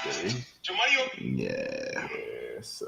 Tuesday. Yeah. Yes.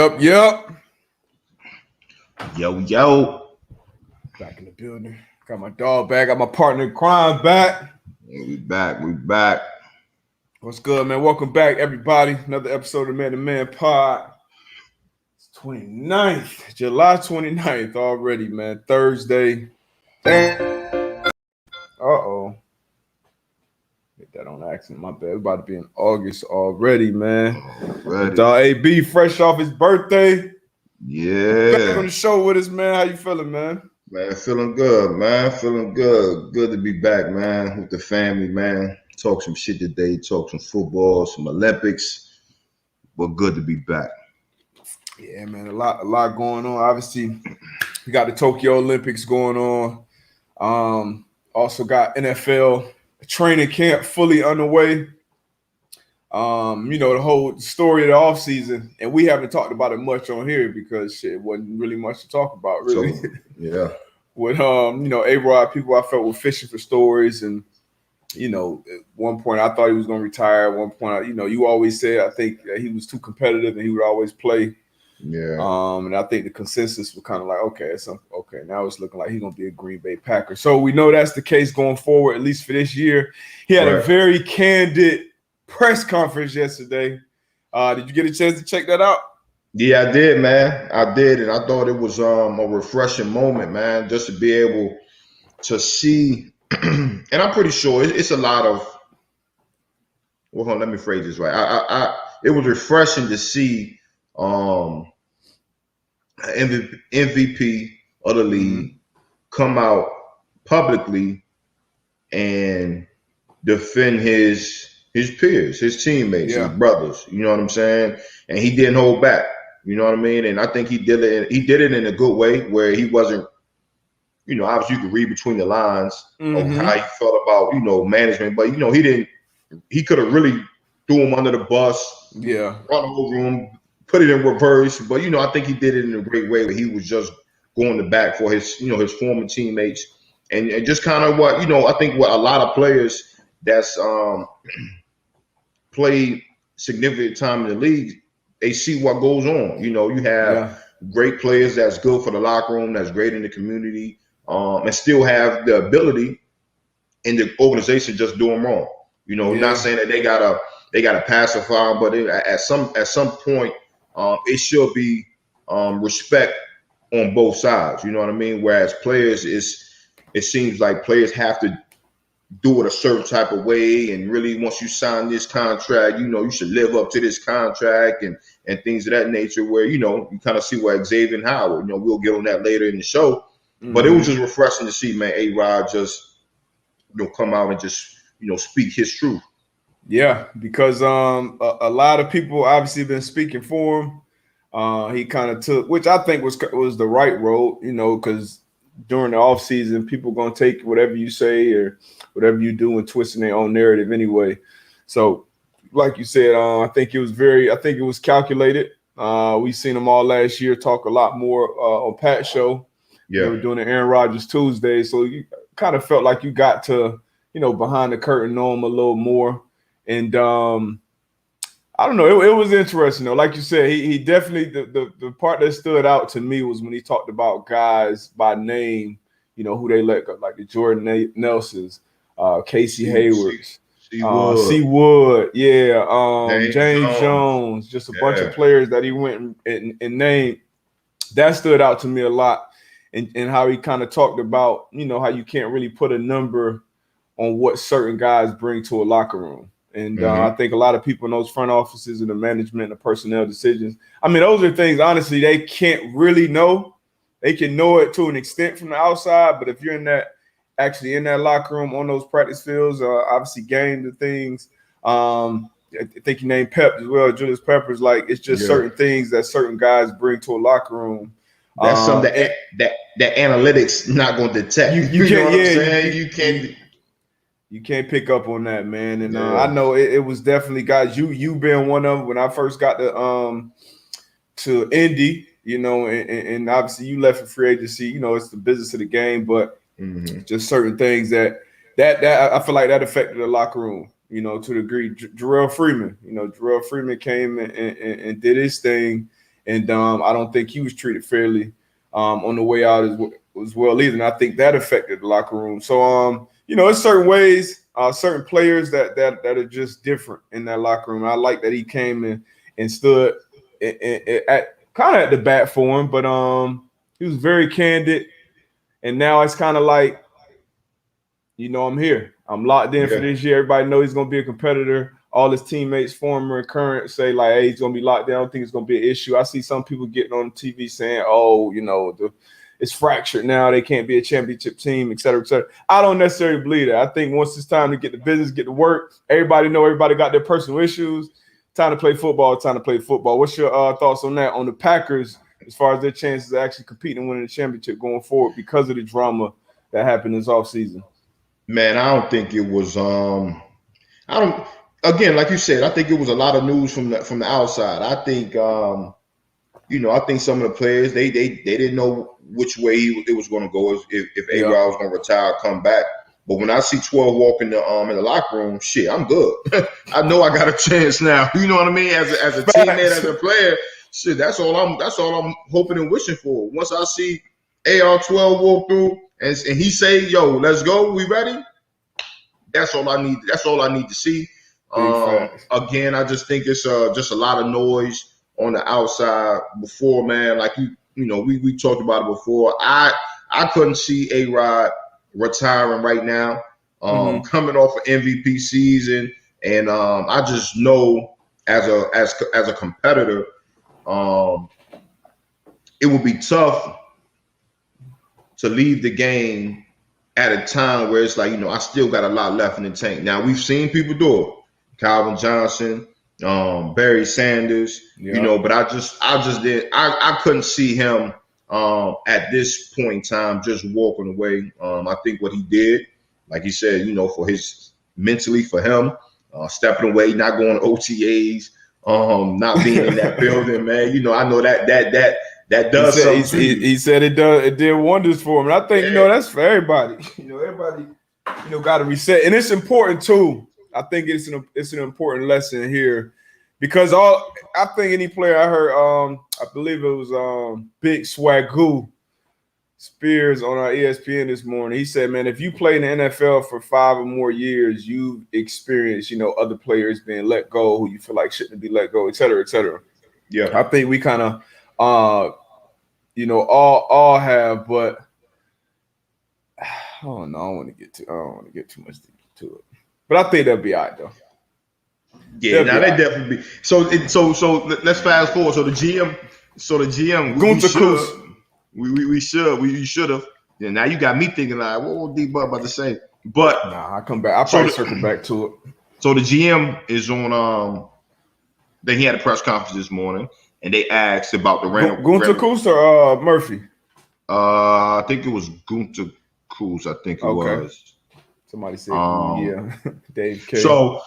Yup. Yo. Back in the building. Got my dog back. Got my partner in crime back. We back. What's good, man? Welcome back, everybody. Another episode of Man to Man Pod. It's 29th, July 29th already, man. Thursday. Uh-oh. Get that on accident. My bad. We're about to be in August already, man. Dog AB fresh off his birthday. Yeah. Back on the show with us, man. How you feeling, man? Man, feeling good, man. Feeling good. Good to be back, man, with the family, man. Talk some shit today. Talk some football, some Olympics. But good to be back. Yeah, man. A lot going on. Obviously, we got the Tokyo Olympics going on. Also got NFL training camp fully underway. The whole story of the offseason, and we haven't talked about it much on here because shit wasn't really much to talk about, really. So, yeah. With A-Rod, people I felt were fishing for stories, and at one point I thought he was going to retire. At one point, you always said I think that he was too competitive and he would always play. Yeah. And I think the consensus was kind of like, okay, now it's looking like he's going to be a Green Bay Packer. So we know that's the case going forward, at least for this year. He had a very candid press conference yesterday. Did you get a chance to check that out? Yeah, I did, man. I did, and I thought it was a refreshing moment, man, just to be able to see. And I'm pretty sure it's a lot of. Well, hold on, let me phrase this right. It was refreshing to see MVP of the league come out publicly and defend his peers, his teammates, his brothers. You know what I'm saying? And he didn't hold back. You know what I mean? And I think he did it. He did it in a good way where he wasn't. Obviously you could read between the lines of how he felt about management, but he didn't. He could have really threw him under the bus. Yeah, run over him, put it in reverse. But I think he did it in a great way where he was just going to bat for his his former teammates and just kind of what I think what a lot of players that's played significant time in the league, they see what goes on. You have great players that's good for the locker room, that's great in the community, and still have the ability in the organization just do them wrong. Not saying that they gotta pacify them, but at some point, it should be respect on both sides. You know what I mean? Whereas players, it seems like players have to do it a certain type of way, and really once you sign this contract, you should live up to this contract and things of that nature. Where you kind of see where Xavier and Howard. We'll get on that later in the show, but it was just refreshing to see, man, A-Rod just come out and just speak his truth. Yeah, because a lot of people obviously been speaking for him. He kind of took, which I think was the right road, because during the off season, people gonna take whatever you say or whatever you do and twisting their own narrative anyway. So, like you said, I think it was calculated. We seen them all last year talk a lot more on Pat's show. Yeah, they were doing the Aaron Rodgers Tuesday, so you kind of felt like you got to behind the curtain know him a little more. And I don't know. It was interesting though. Like you said, he definitely the part that stood out to me was when he talked about guys by name, who they let go, like the Jordan Nelsons, Casey Haywards, C. Wood, yeah, James Jones, just a bunch of players that he went and named. That stood out to me a lot, and how he kind of talked about, how you can't really put a number on what certain guys bring to a locker room. And I think a lot of people in those front offices and the management and the personnel decisions, I mean, those are things, honestly, they can't really know. They can know it to an extent from the outside, but if you're in that locker room on those practice fields, obviously game the things. I think you named Pep as well, Julius Peppers. Like, it's just certain things that certain guys bring to a locker room. That's something that analytics not going to detect. You know what I'm saying? You can't pick up on that, man. And I know it was definitely guys. You being one of them when I first got to Indy, and obviously you left for free agency. It's the business of the game, but just certain things that I feel like that affected the locker room. To a degree. Jarrell Freeman came and did his thing, and I don't think he was treated fairly on the way out as well either. And I think that affected the locker room. So it's certain ways, certain players that are just different in that locker room. I like that he came and stood at kind of at the bat for him, but he was very candid. And now it's kind of like, I'm here. I'm locked in for this year. Everybody knows he's going to be a competitor. All his teammates, former and current, say like, hey, he's going to be locked in. I don't think it's going to be an issue. I see some people getting on TV saying, it's fractured now. They can't be a championship team, et cetera, et cetera. I don't necessarily believe that. I think once it's time to get the business, get to work, everybody got their personal issues. Time to play football, What's your thoughts on that, on the Packers, as far as their chances of actually competing and winning the championship going forward because of the drama that happened this offseason? Man, I don't think it was again, like you said, I think it was a lot of news from the outside. I think I think some of the players they didn't know which way it was going to go, if A-Rod was going to retire, come back. But when I see 12 walk in the locker room, shit, I'm good. I know I got a chance now. You know what I mean? As a teammate, as a player, shit, that's all I'm hoping and wishing for. Once I see AR-12 walk through and he say, "Yo, let's go, we ready?" That's all I need. That's all I need to see. Again, I just think it's just a lot of noise on the outside. Before, man, like we talked about it before. I couldn't see A-Rod retiring right now. Coming off an MVP season, and I just know as a competitor, it would be tough to leave the game at a time where it's like, I still got a lot left in the tank. Now, we've seen people do it. Calvin Johnson, Barry Sanders, but I couldn't see him at this point in time just walking away. I think what he did, like he said, for his mentally, for him, stepping away, not going to OTAs, not being in that building, man. I know that does something. He said it did wonders for him. And I think, that's for everybody. Everybody, got to reset. And it's important too. I think it's an important lesson here because I think any player I heard, I believe it was Big Swagoo Spears on our ESPN this morning. He said, man, if you play in the NFL for 5 or more years, you've experienced, other players being let go who you feel like shouldn't be let go, et cetera, et cetera. Yeah. I think we kind of all have, but I don't know. I don't want to get too much into it, but I think they'll be all right though. Yeah, now they definitely be. So let's fast forward. So the GM, we should have. Yeah, now you got me thinking like, what was D-Bud about to say? But I come back. I'll probably circle back to it. So the GM is on. Then he had a press conference this morning. And they asked about the Randall. Gunter Kuss or Murphy? I think it was Gunter Kuss. I think it was. Somebody said, Dave K. So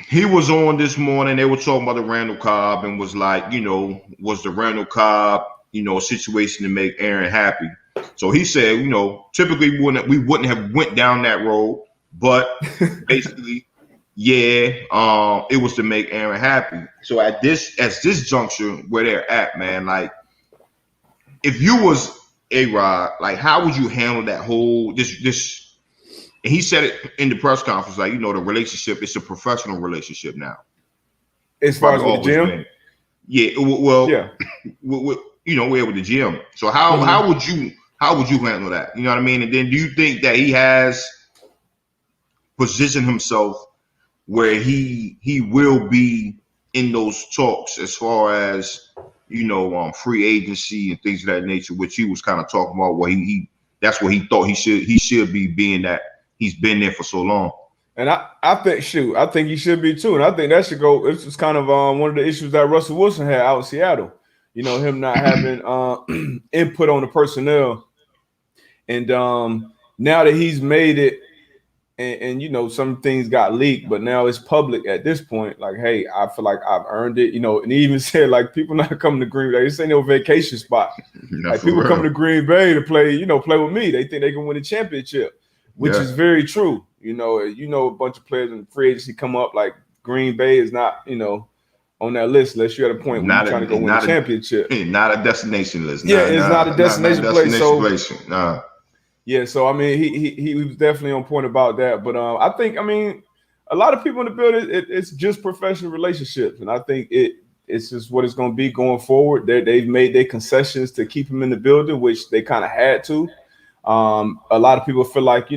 he was on this morning. They were talking about the Randall Cobb and was like, was the Randall Cobb, a situation to make Aaron happy? So he said, typically we wouldn't have went down that road, but basically it was to make Aaron happy. So at this juncture where they're at, man, like if you was A-Rod, like how would you handle that whole this? And he said it in the press conference, like, the relationship, it's a professional relationship now. As far as with the gym? Yeah, well, yeah. We're with the gym. So how would you handle that? You know what I mean? And then do you think that he has positioned himself where he will be in those talks as far as, free agency and things of that nature, which he was kind of talking about, where that's what he thought he should be, being that he's been there for so long. And I think he should be too. And I think that should go. It's just kind of one of the issues that Russell Wilson had out in Seattle. Him not having input on the personnel. And now that he's made it, and some things got leaked, but now it's public at this point. Like, hey, I feel like I've earned it. And he even said, like, people not coming to Green Bay. This ain't no vacation spot. Like, people come to Green Bay to play, play with me. They think they can win a championship, which is very true. A bunch of players in free agency come up, like Green Bay is not, on that list unless you're at a point where you're trying to go win a championship. Not a destination list. It's not a destination place. So, yeah, so I mean, he was definitely on point about that. But I think, a lot of people in the building, it's just professional relationships, and I think it's just what it's going to be going forward. They've made their concessions to keep him in the building, which they kind of had to. A lot of people feel like,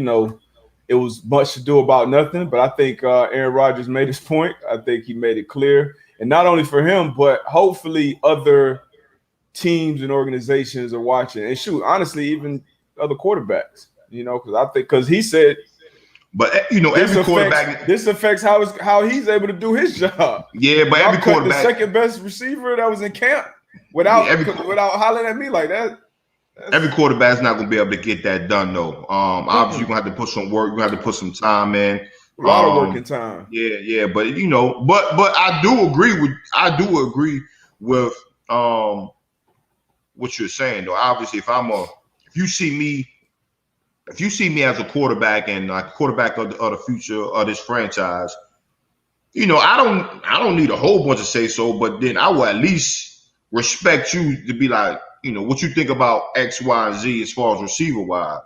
it was much to do about nothing, but I think Aaron Rodgers made his point. I think he made it clear, and not only for him, but hopefully other teams and organizations are watching. And honestly, even other quarterbacks, because he said, but every quarterback, this affects how he's able to do his job. Yeah, but every quarterback, the second best receiver that was in camp without hollering at me like that. Every quarterback's not going to be able to get that done, though. Obviously, you're going to have to put some work. You're going to have to put some time in. A lot of work and time. Yeah. But but I do agree with what you're saying, though. Obviously, if you see me as a quarterback and like quarterback of the future of this franchise, I don't need a whole bunch of say so, but then I will at least respect you to be like, what you think about X, Y, and Z as far as receiver wise,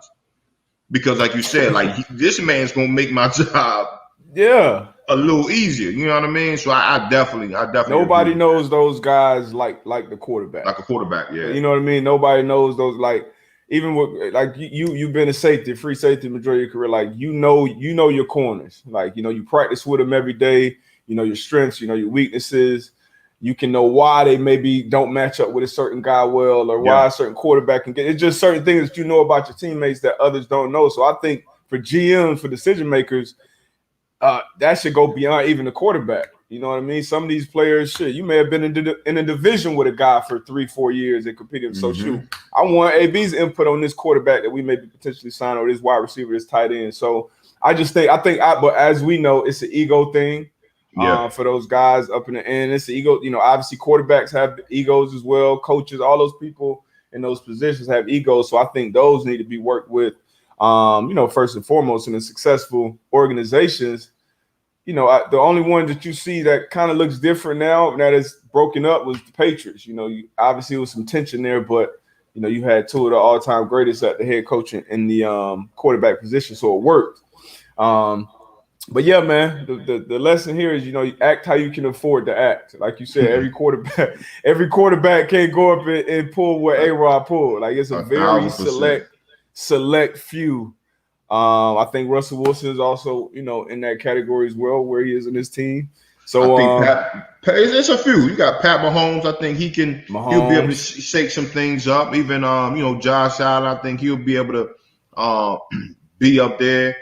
because like you said, like this man's gonna make my job a little easier. You know what I mean? So I definitely. Nobody knows those guys like the quarterback. Like a quarterback, yeah. You know what I mean? Nobody knows those, like, even with like you've been a safety, free safety majority of your career. Like you know your corners. Like you practice with them every day. You know your strengths. You know your weaknesses. You can know why they maybe don't match up with a certain guy well, or why a certain quarterback can get. It's just certain things that you know about your teammates that others don't know. So I think for GMs, for decision makers, that should go beyond even the quarterback. You know what I mean? Some of these players, you may have been in a division with a guy for 3-4 years and competing. So I want AB's input on this quarterback that we may be potentially signing, or this wide receiver, this tight end. So I think, but as we know, it's an ego thing. For those guys up in the end, it's the ego. Obviously quarterbacks have egos as well. Coaches, all those people in those positions have egos. So I think those need to be worked with, first and foremost in the successful organizations. The only one that you see that kind of looks different now, that is broken up, was the Patriots. Obviously there was some tension there, but you had two of the all-time greatest at the head coach in the quarterback position, so it worked. But yeah, man, the lesson here is, you act how you can afford to act. Like you said, every quarterback can't go up and pull what A-Rod pulled. Like it's a very select few. I think Russell Wilson is also, in that category as well, where he is in his team. So I think it's a few. You got Pat Mahomes. I think he'll be able to shake some things up. Even Josh Allen, I think he'll be able to be up there.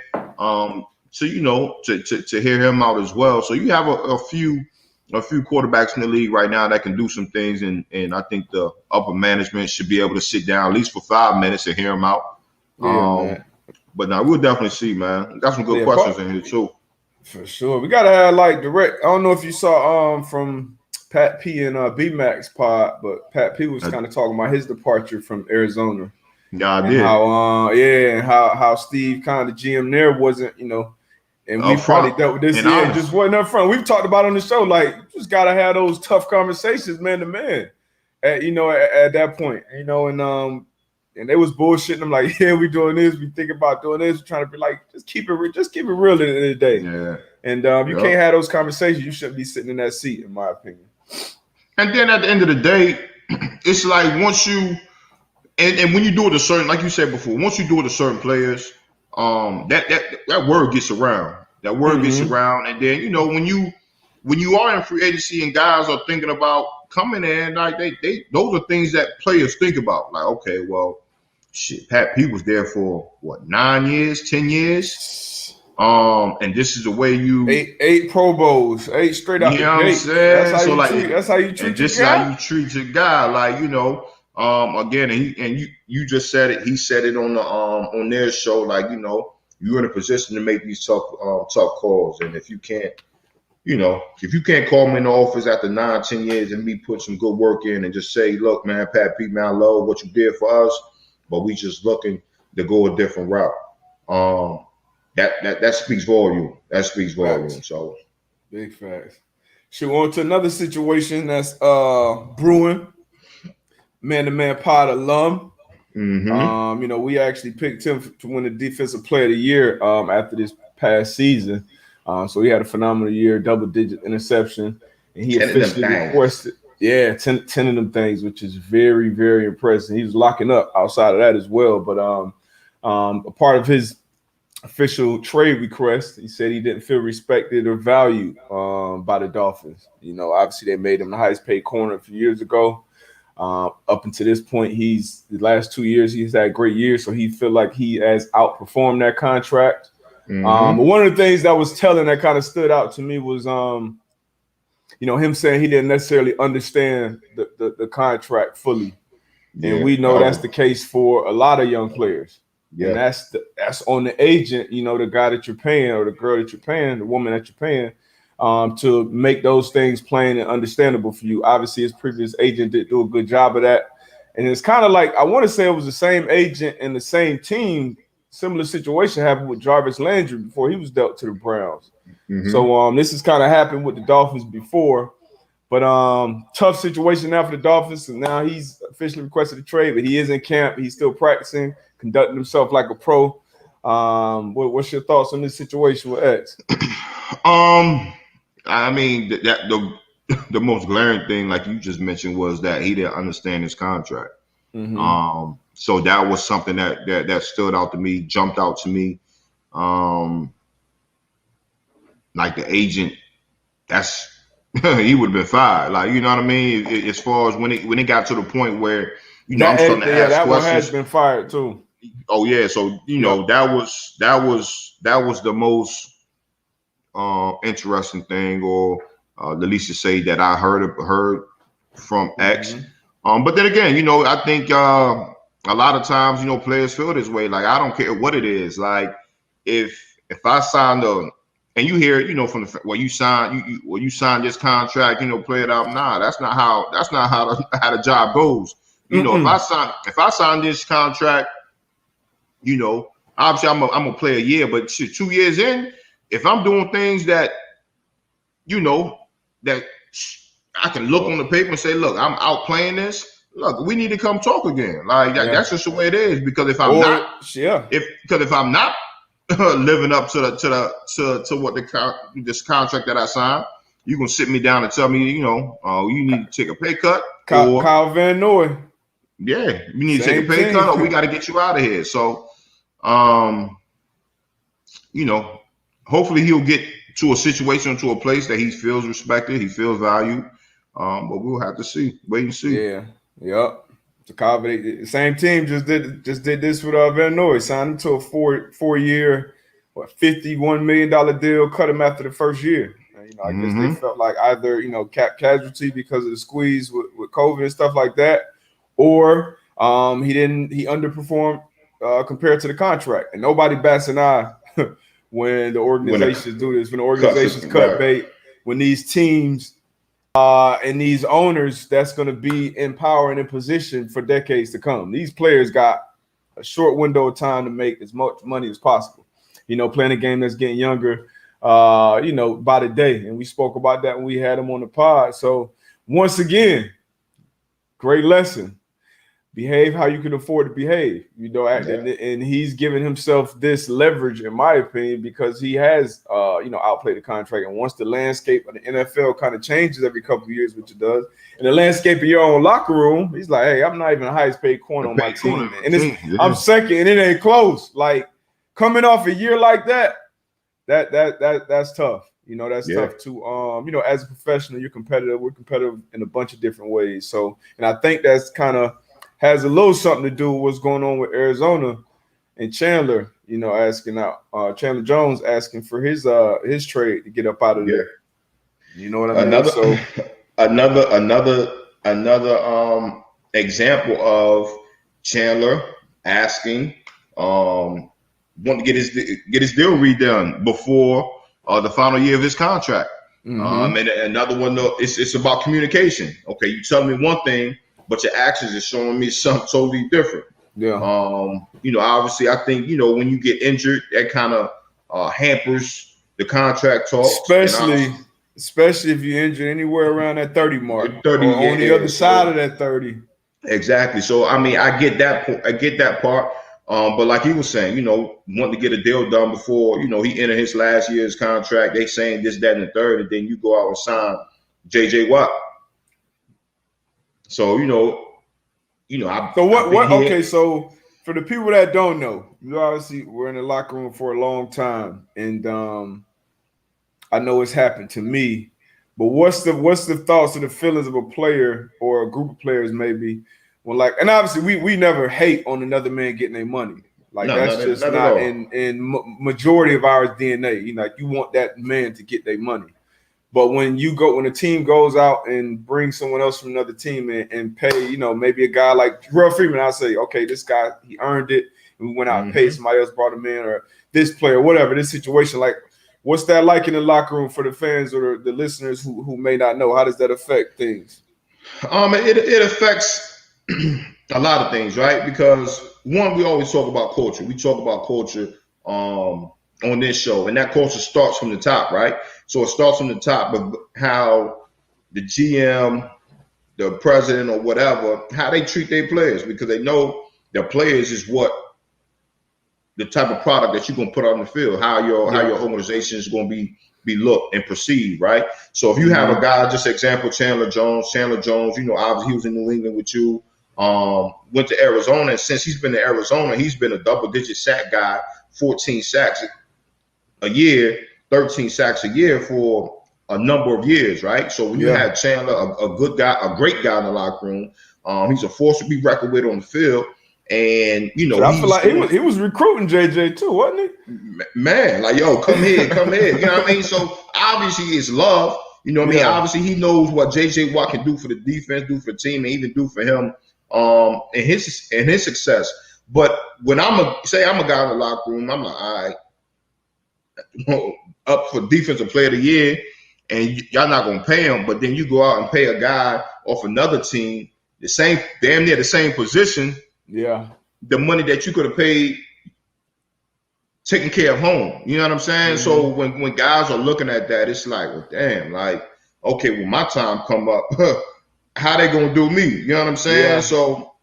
So to hear him out as well. So you have a few quarterbacks in the league right now that can do some things, and I think the upper management should be able to sit down at least for 5 minutes and hear him out. But now we'll definitely see, man. Got some good questions in here too. For sure, we gotta have like direct. I don't know if you saw from Pat P and B Max pod, but Pat P was kind of talking about his departure from Arizona. Yeah, I did. How Steve, kind of the GM there, wasn't And we probably dealt with this. Yeah, just wasn't up front. We've talked about on the show, like, you just gotta have those tough conversations, man to man. At that point, and they was bullshitting them like, yeah, we doing this, we think about doing this, we're trying to be like, just keep it real at the end of the day. Yeah. And you can't have those conversations. You shouldn't be sitting in that seat, in my opinion. And then at the end of the day, it's like once you and when you do it to certain, like you said before, once you do it to certain players, that word gets around. That word gets around, and then when you are in free agency and guys are thinking about coming in, like they those are things that players think about. Like, okay, well, shit, Pat Pete was there for what, 9 years, 10 years, and this is the way you eight Pro Bowls, 8 straight out. You know what I'm saying? That's how you treat. And this is how you treat your guy. Like, again, and you just said it. He said it on their show. Like, you're in a position to make these tough calls, and if you can't call me in the office after 9-10 years and me put some good work in and just say, look, man, Pat Pete, man, I love what you did for us, but we just looking to go a different route. That speaks volume. That speaks volume. Facts. So big facts. Should on to another situation that's brewing. Man-to-Man Pod alum. We actually picked him to win the Defensive Player of the Year after this past season. So he had a phenomenal year, double-digit interception, and he officially requested, 10 of them things, which is very, very impressive. He was locking up outside of that as well. But a part of his official trade request, he said he didn't feel respected or valued by the Dolphins. Obviously they made him the highest paid corner a few years ago. Up until this point, the last 2 years he's had great years, so he feel like he has outperformed that contract. But one of the things that was telling that kind of stood out to me was him saying he didn't necessarily understand the contract fully. And we know that's the case for a lot of young players. Yeah. And that's on the agent, the guy that you're paying or the girl that you're paying, the woman that you're paying, to make those things plain and understandable for you. Obviously, his previous agent did do a good job of that. And it's kind of like, I want to say it was the same agent and the same team. Similar situation happened with Jarvis Landry before he was dealt to the Browns. So this has kind of happened with the Dolphins before. But tough situation now for the Dolphins. And now he's officially requested a trade, but he is in camp. He's still practicing, conducting himself like a pro. What's your thoughts on this situation with X? I mean, the most glaring thing, like you just mentioned, was that he didn't understand his contract. So that was something that stood out to me, jumped out to me. Like the agent, he would have been fired. Like, you know what I mean? As far as when it got to the point where, I'm starting to ask that questions. One has been fired too. Oh yeah, so that was the most interesting thing, or the least to say that I heard from X. But then again, I think a lot of times, players feel this way. Like, I don't care what it is. Like, if I signed and you hear, from you sign this contract, play it out. Nah, that's not how the job goes. If I sign this contract, obviously I'm gonna play a year, but 2 years in, if I'm doing things that, that I can look on the paper and say, look, I'm outplaying this. Look, we need to come talk again. Like that's just the way it is. Because if I'm not living up to what this contract that I signed, you gonna sit me down and tell me, you need to take a pay cut. Kyle Van Noy. Yeah, you need to take a pay cut, or we got to get you out of here. So, hopefully he'll get to a situation, to a place that he feels respected, he feels valued. But we'll have to see, wait and see. Yeah, yep. The same team just did this with Van Noy, signed him to a four-year, $51 million deal, cut him after the first year. And, I guess they felt like either cap casualty because of the squeeze with COVID and stuff like that, or he underperformed compared to the contract. And nobody bats an eye when the organizations do this, when the organizations cut bait, when these teams and these owners that's going to be in power and in position for decades to come. These players got a short window of time to make as much money as possible. Playing a game that's getting younger. by the day. And we spoke about that when we had him on the pod. So once again, great lesson. Behave how you can afford to behave, and he's given himself this leverage, in my opinion, because he has, outplayed the contract. And once the landscape of the NFL kind of changes every couple of years, which it does, and the landscape of your own locker room, he's like, hey, I'm not even the highest paid corner on my team. And I'm second, and it ain't close. Like, coming off a year like that's tough. That's tough to, as a professional, you're competitive. We're competitive in a bunch of different ways. So, and I think that's kind of has a little something to do with what's going on with Arizona and Chandler, asking out Chandler Jones asking for his trade to get up out of there. You know what I mean? So another example of Chandler asking want to get his deal redone before the final year of his contract. And another one though, it's about communication. Okay, you tell me one thing, but your actions is showing me something totally different. Yeah. Obviously, I think when you get injured, that kind of hampers the contract talk. Especially if you're injured anywhere around that 30 mark, or on the other side of that 30. Exactly. So I mean, I get that part. But like he was saying, wanting to get a deal done before he entered his last year's contract. They saying this, that, and the third, and then you go out and sign J.J. Watt. So Okay, so for the people that don't know, obviously we're in the locker room for a long time, and I know it's happened to me. But what's the thoughts or the feelings of a player or a group of players maybe when and obviously we never hate on another man getting their money. That's just not in majority of our DNA. You want that man to get their money. But when a team goes out and brings someone else from another team and pay, maybe a guy like Terrell Freeman, I'll say, okay, this guy, he earned it. And we went out and paid somebody else, brought him in, or this player, whatever, this situation. What's that like in the locker room for the fans or the listeners who may not know? How does that affect things? It affects a lot of things, right? Because one, we always talk about culture. We talk about culture on this show, and that culture starts from the top, right? So it starts from the top of how the GM, the president, or whatever, how they treat their players, because they know their players is what the type of product that you're gonna put on the field, how your organization is gonna be looked and perceived, right? So if you have a guy, just example, Chandler Jones, obviously he was in New England with you, went to Arizona, and since he's been to Arizona, he's been a double-digit sack guy, 14 sacks a year, 13 sacks a year for a number of years, right? So when you have Chandler, a good guy, a great guy in the locker room, he's a force to be reckoned with on the field. And I feel like he was recruiting JJ too, wasn't he? Man, yo, come here. You know what I mean? So obviously it's love. You know what I mean? Obviously he knows what JJ Watt can do for the defense, do for the team, and even do for him and his success. But when I'm a guy in the locker room, I'm like, all right, up for defensive player of the year, and y'all not gonna pay him, but then you go out and pay a guy off another team, damn near the same position. Yeah. The money that you could have paid taking care of home. You know what I'm saying? So when guys are looking at that, it's like, well, damn, okay, when my time come up, how they gonna do me? You know what I'm saying? Yeah. So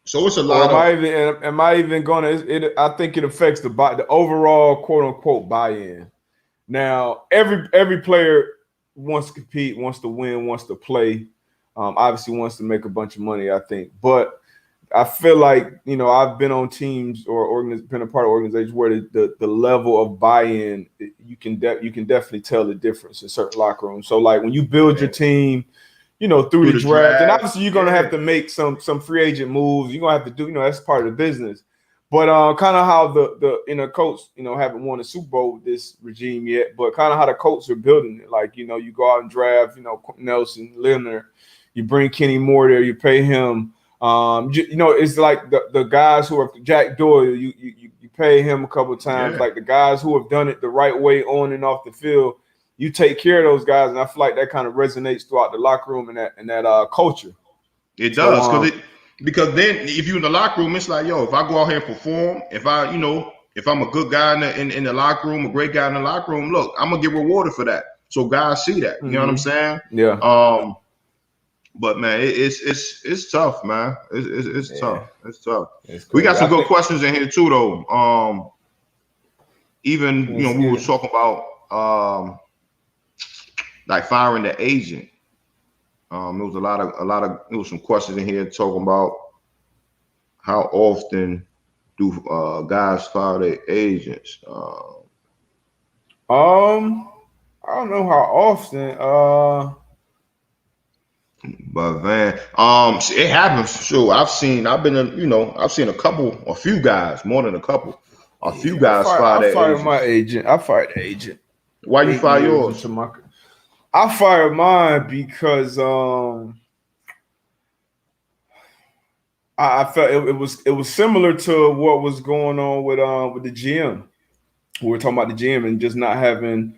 it's a lot am I even gonna I think it affects the overall quote unquote buy-in. Now, every player wants to compete, wants to win, wants to play, obviously wants to make a bunch of money, I think. But I feel like, I've been on teams or been a part of organizations where the level of buy-in, you can definitely tell the difference in certain locker rooms. So when you build your team, through the draft, and obviously you're going to have to make some free agent moves. You're going to have to do, that's part of the business. But kind of how the Colts, haven't won a Super Bowl with this regime yet, but kind of how the Colts are building it. You go out and draft, Nelson, Leonard, you bring Kenny Moore there, you pay him. It's like the guys who are Jack Doyle, you pay him a couple of times. Yeah. Like the guys who have done it the right way on and off the field, you take care of those guys, and I feel like that kind of resonates throughout the locker room and that culture. It does, because then if you're in the locker room, it's like, yo, if I go out here and perform, if if I'm a good guy in the locker room, a great guy in the locker room, look, I'm gonna get rewarded for that. So guys see that. You know what I'm saying? Yeah. But man, it's tough, man. It's tough. It's tough. We got some good questions in here too, though. Even we were talking about like firing the agent. There was there was some questions in here talking about how often do guys fire their agents. I don't know how often. But man, it happens. Sure, I've seen a few guys, more than a couple. A few guys fire their agents. I fired my agent. I fired the agent. Why you fire yours? I fired mine because I felt it was similar to what was going on with the GM. We were talking about the GM and just not having.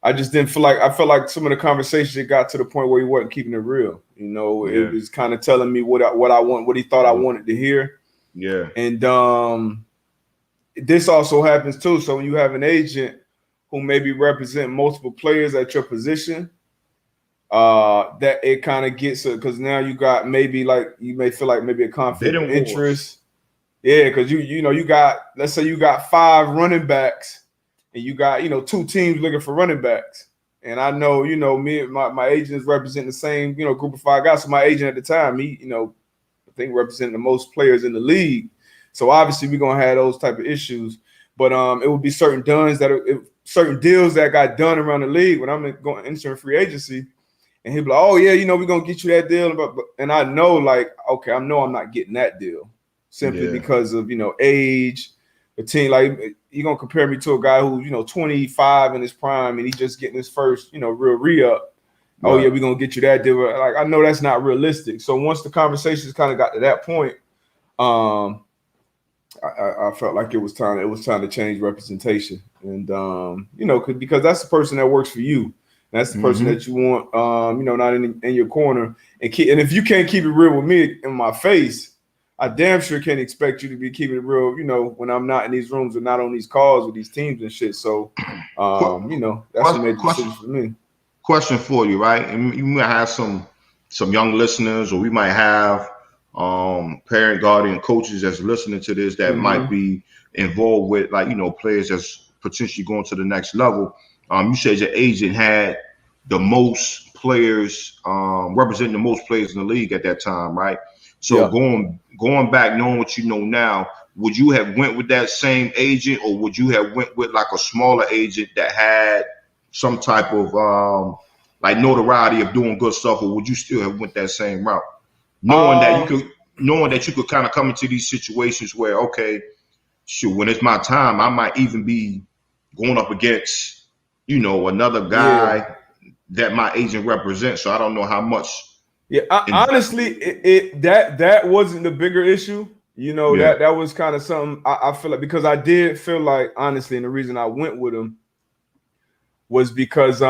I just didn't feel like I felt like some of the conversations it got to the point where he wasn't keeping it real. It was kind of telling me what I want, what he thought I wanted to hear. Yeah. And this also happens too. So when you have an agent who maybe represent multiple players at your position, that it kind of gets it because now you got maybe like you may feel like maybe a conflict of interest. Yeah, because you got, let's say you got 5 running backs. And you got, 2 teams looking for running backs. And I know, me and my agents represent the same, group of 5 guys. So my agent at the time, he, I think representing the most players in the league. So obviously we're going to have those type of issues. But it would be certain deals that got done around the league when I'm going entering free agency. And he'd be like, oh, yeah, we're going to get you that deal. And I know, like, okay, I know I'm not getting that deal simply because of, age. The team, like, you're gonna compare me to a guy who's 25 in his prime and he's just getting his first real re-up. Right. Oh yeah, we're gonna get you that deal. Like, I know that's not realistic. So once the conversations kind of got to that point, I felt like it was time to change representation. And because that's the person that works for you. That's the person that you want not in your corner. And if you can't keep it real with me in my face, I damn sure can't expect you to be keeping it real, when I'm not in these rooms or not on these calls with these teams and shit. So, that's a major decision for me. Question for you, right? And you might have some young listeners, or we might have parent, guardian, coaches that's listening to this that might be involved with, like, players that's potentially going to the next level. You said your agent had the most players, representing the most players in the league at that time, right? So going back, knowing what you know now, would you have went with that same agent, or would you have went with like a smaller agent that had some type of like notoriety of doing good stuff, or would you still have went that same route, knowing that you could kind of come into these situations where, okay, shoot, when it's my time, I might even be going up against another guy that my agent represents. So I don't know how much. Yeah, honestly, that wasn't the bigger issue. That was kind of something I feel like, because I did feel like, honestly, and the reason I went with him was because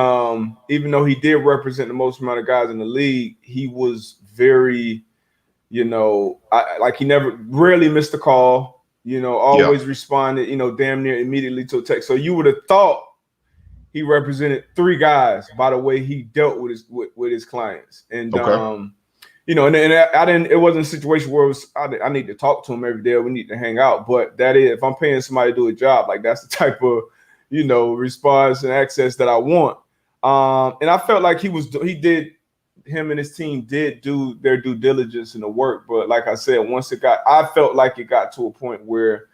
even though he did represent the most amount of guys in the league, he was very, he rarely missed a call, always responded, damn near immediately to a text. So you would have thought he represented 3 guys by the way he dealt with his clients. And, and I didn't, it wasn't a situation where I need to talk to him every day, or we need to hang out. But that is, if I'm paying somebody to do a job, like, that's the type of, response and access that I want. And I felt like him and his team did do their due diligence in the work. But like I said, I felt like it got to a point where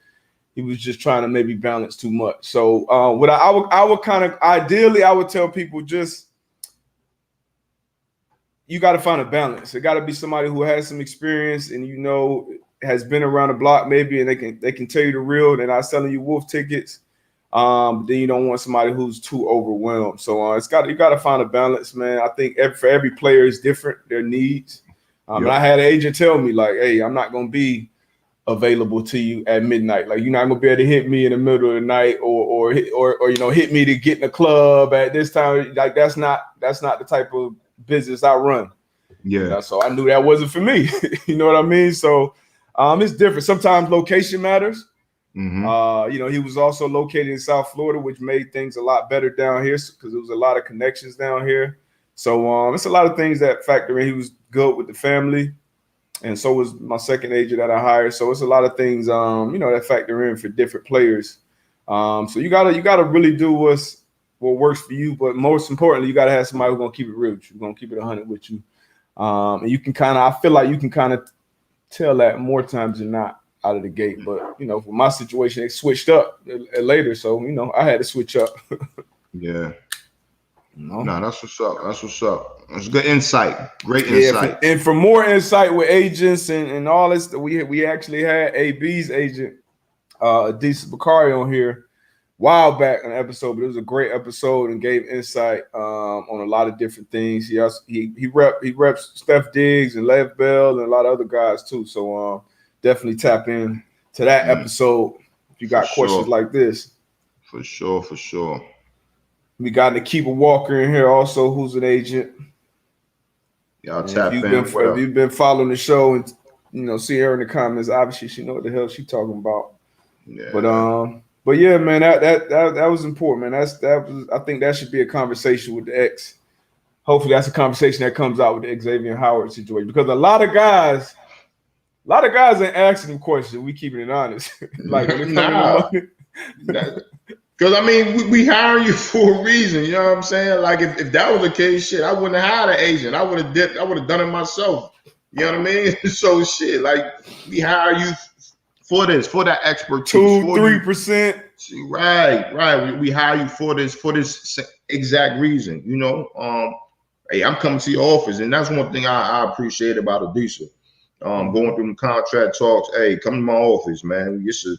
he was just trying to maybe balance too much. So I would kind of, ideally, I would tell people, just, you got to find a balance. It got to be somebody who has some experience and, has been around the block maybe, and they can tell you the real. They're not selling you wolf tickets. But then you don't want somebody who's too overwhelmed. So you got to find a balance, man. I think for every player is different, their needs. And I had an agent tell me, like, hey, I'm not going to be available to you at midnight. Like, you're not gonna be able to hit me in the middle of the night or hit me to get in the club at this time. Like, that's not the type of business I run. So I knew that wasn't for me. You know what I mean? So it's different. Sometimes location matters. Mm-hmm. You know, he was also located in South Florida, which made things a lot better down here because there was a lot of connections down here. So it's a lot of things that factor in. He was good with the family, and so was my second agent that I hired. So it's a lot of things, you know, that factor in for different players. So you gotta really do what works for you, but most importantly, you gotta have somebody who's gonna keep it real with you, gonna keep it 100 with you. And you can I feel like you can kind of tell that more times than not out of the gate. But you know, for my situation, it switched up later, so you know, I had to switch up. Yeah. No. No, that's what's up. That's what's up. That's good insight. Great Yeah, insight. and for more insight with agents and all this, we actually had AB's agent, Adisa Bakari, on here a while back on an episode, but it was a great episode and gave insight on a lot of different things. He reps Steph Diggs and Lev Bell and a lot of other guys too. So definitely tap in to that episode if you got questions like this. For sure, for sure. We got Nakiba Walker in here also, who's an agent. Y'all tap in. If you've been following the show and you know see her in the comments, obviously she know what the hell she talking about. Yeah. But yeah, man, that was important, man. I think that should be a conversation with the X. Hopefully, that's a conversation that comes out with the Xavier Howard situation because a lot of guys ain't asking them questions. We keeping it honest, like when it comes to money. Because I mean, we hire you for a reason. You know what I'm saying? Like if that was the case, shit, I wouldn't have hired an agent. I would have done it myself. You know what I mean? So shit, like we hire you for this, for that expertise. 2-3%. Right. We hire you for this exact reason. You know, hey, I'm coming to your office, and that's one thing I appreciate about Adisa. Going through the contract talks. Hey, come to my office, man. This is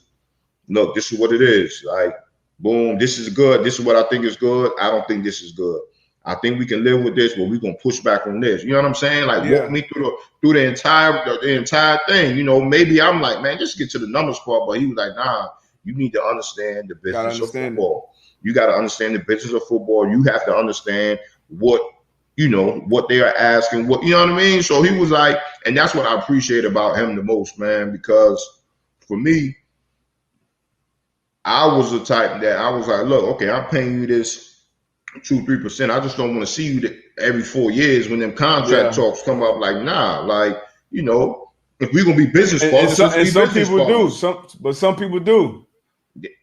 what it is. Like, boom, this is good. This is what I think is good. I don't think this is good. I think we can live with this, but we're gonna push back on this. You know what I'm saying? Like, walk me through the entire thing. You know, maybe I'm like, man, just get to the numbers part. But he was like, nah, you need to understand the business of football. You got to understand the business of football. You have to understand what they are asking. What, you know what I mean? So he was like, and that's what I appreciate about him the most, man. Because for me, I was the type that I was like, look, okay, I'm paying you this 2-3%. I just don't want to see you every 4 years when them contract talks come up. Like, nah, like, you know, if we're gonna be business partners, some people do. Some people do.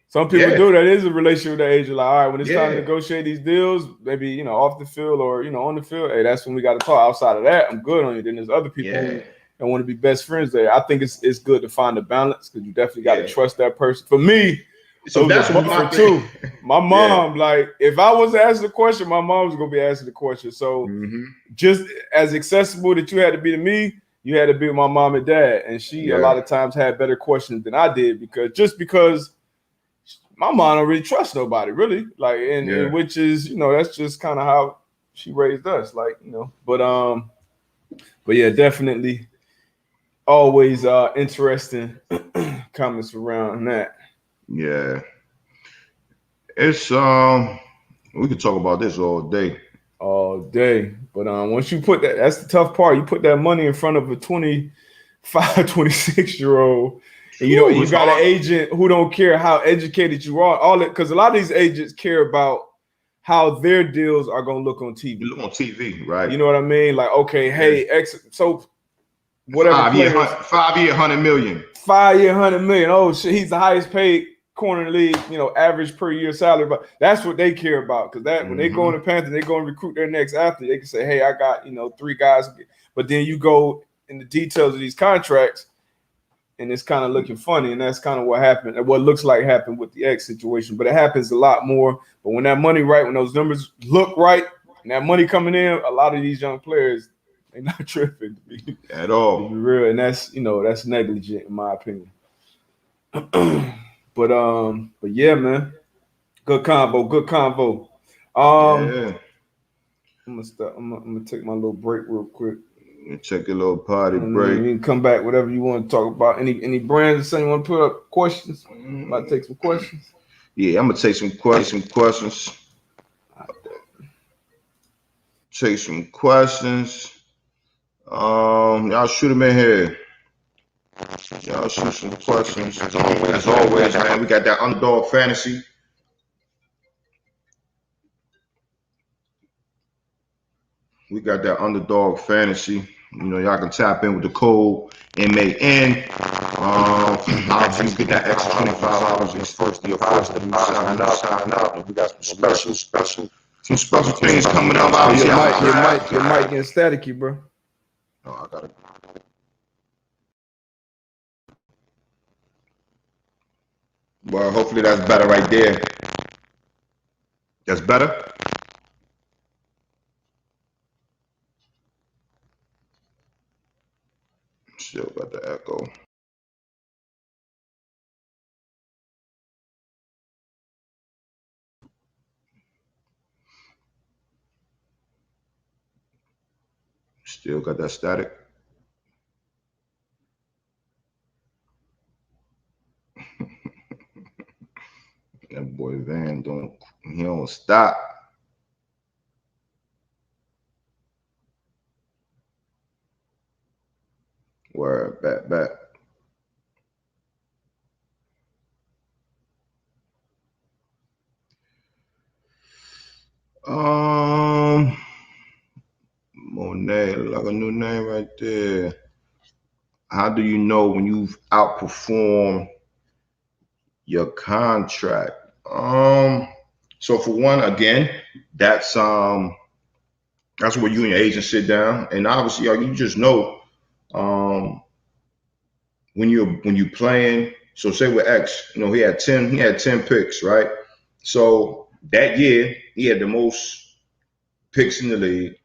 Some people do. That is a relationship with the agent. Like, all right, when it's time to negotiate these deals, maybe you know off the field or you know on the field. Hey, that's when we got to talk. Outside of that, I'm good on you. Then there's other people who don't want to be best friends there. I think it's good to find a balance because you definitely got to trust that person. For me. So that's what my too. My mom, like, if I was asking the question, my mom was gonna be asking the question. So just as accessible that you had to be to me, you had to be with my mom and dad. And she a lot of times had better questions than I did because my mom don't really trust nobody, really. Like, and which is, you know, that's just kind of how she raised us, like, you know. But yeah, definitely always interesting comments around that. Yeah, it's we could talk about this all day. But once you put that's the tough part. You put that money in front of a 25, 26-year-old, and you know you got an agent who don't care how educated you are. All it because a lot of these agents care about how their deals are gonna look on TV. You look on TV, right? You know what I mean? Like, okay, hey, so whatever. 5 year, $100 million. 5 year, $100 million. Oh shit, he's the highest paid corner in the league, you know, average per year salary. But that's what they care about because when they go in the Panthers, they go and recruit their next athlete. They can say, hey, I got, you know, 3 guys. But then you go in the details of these contracts, and it's kind of looking funny. And that's kind of what happened, and what looks like happened with the X situation. But it happens a lot more. But when that money right, when those numbers look right, and that money coming in, a lot of these young players, they're not tripping at all. To be real, and that's, you know, that's negligent in my opinion. But yeah, man, good convo. I'm gonna take my little break real quick. Take a little party break. You can come back, whatever you want to talk about. Any brands or something you want to put up questions? Might take some questions. Yeah, I'm gonna take some questions. Take some questions. Y'all shoot them in here. Y'all shoot some questions. As always, man, we got that underdog fantasy. We got that underdog fantasy. You know, y'all can tap in with the code MAN. Obviously, get that extra $25 in first year. Sign up. We got some special things coming up. Your mic getting staticky, bro. Oh, I got it. Well, hopefully that's better right there. That's better? Still got the echo. Still got that static. That boy Van don't stop. Word, back. Monet, like a new name right there. How do you know when you've outperformed your contract? So for one, again, that's where you and your agent sit down, and obviously, you just know, when you playing. So say with X, you know, he had 10 picks, right? So that year he had the most picks in the league.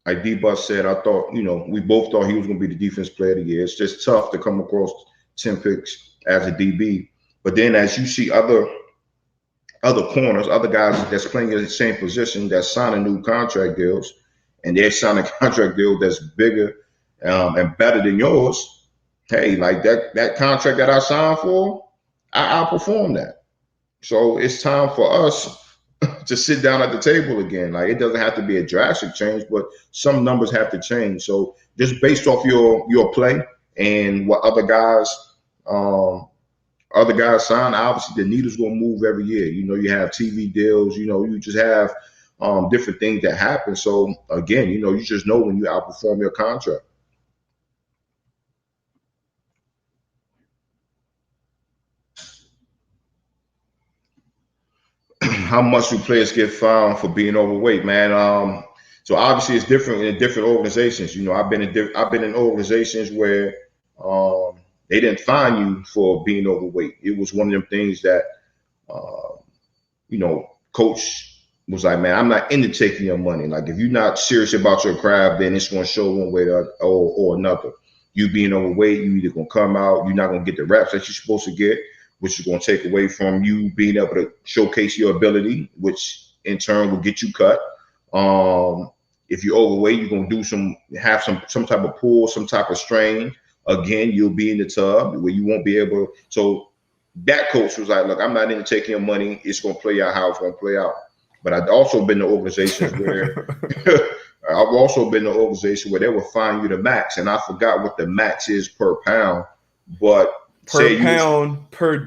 Like D-Bus said, I thought, you know, we both thought he was going to be the defense player of the year. It's just tough to come across 10 picks as a DB. But then as you see other corners, other guys that's playing in the same position that signing new contract deals, and they're signing a contract deal that's bigger and better than yours, hey, like that contract that I signed for, I outperformed that. So it's time for us to sit down at the table again. Like, it doesn't have to be a drastic change, but some numbers have to change. So just based off your play and what other guys sign, obviously the needle's gonna move every year. You know, you have TV deals, you know, you just have different things that happen. So again, you know, you just know when you outperform your contract. How much do players get fined for being overweight, man? So obviously it's different in different organizations. You know, I've been in organizations where they didn't fine you for being overweight. It was one of them things that you know, coach was like, man, I'm not into taking your money. Like, if you're not serious about your craft, then it's going to show one way or another. You being overweight, you either going to come out, you're not going to get the reps that you're supposed to get, which is going to take away from you being able to showcase your ability, which in turn will get you cut. If you're overweight, you're going to have some type of pull, some type of strain. Again, you'll be in the tub where you won't be able. So that coach was like, look, I'm not into taking your money. It's going to play out how it's going to play out. But I've also been to organizations where they will fine you the max. And I forgot what the max is per pound, but per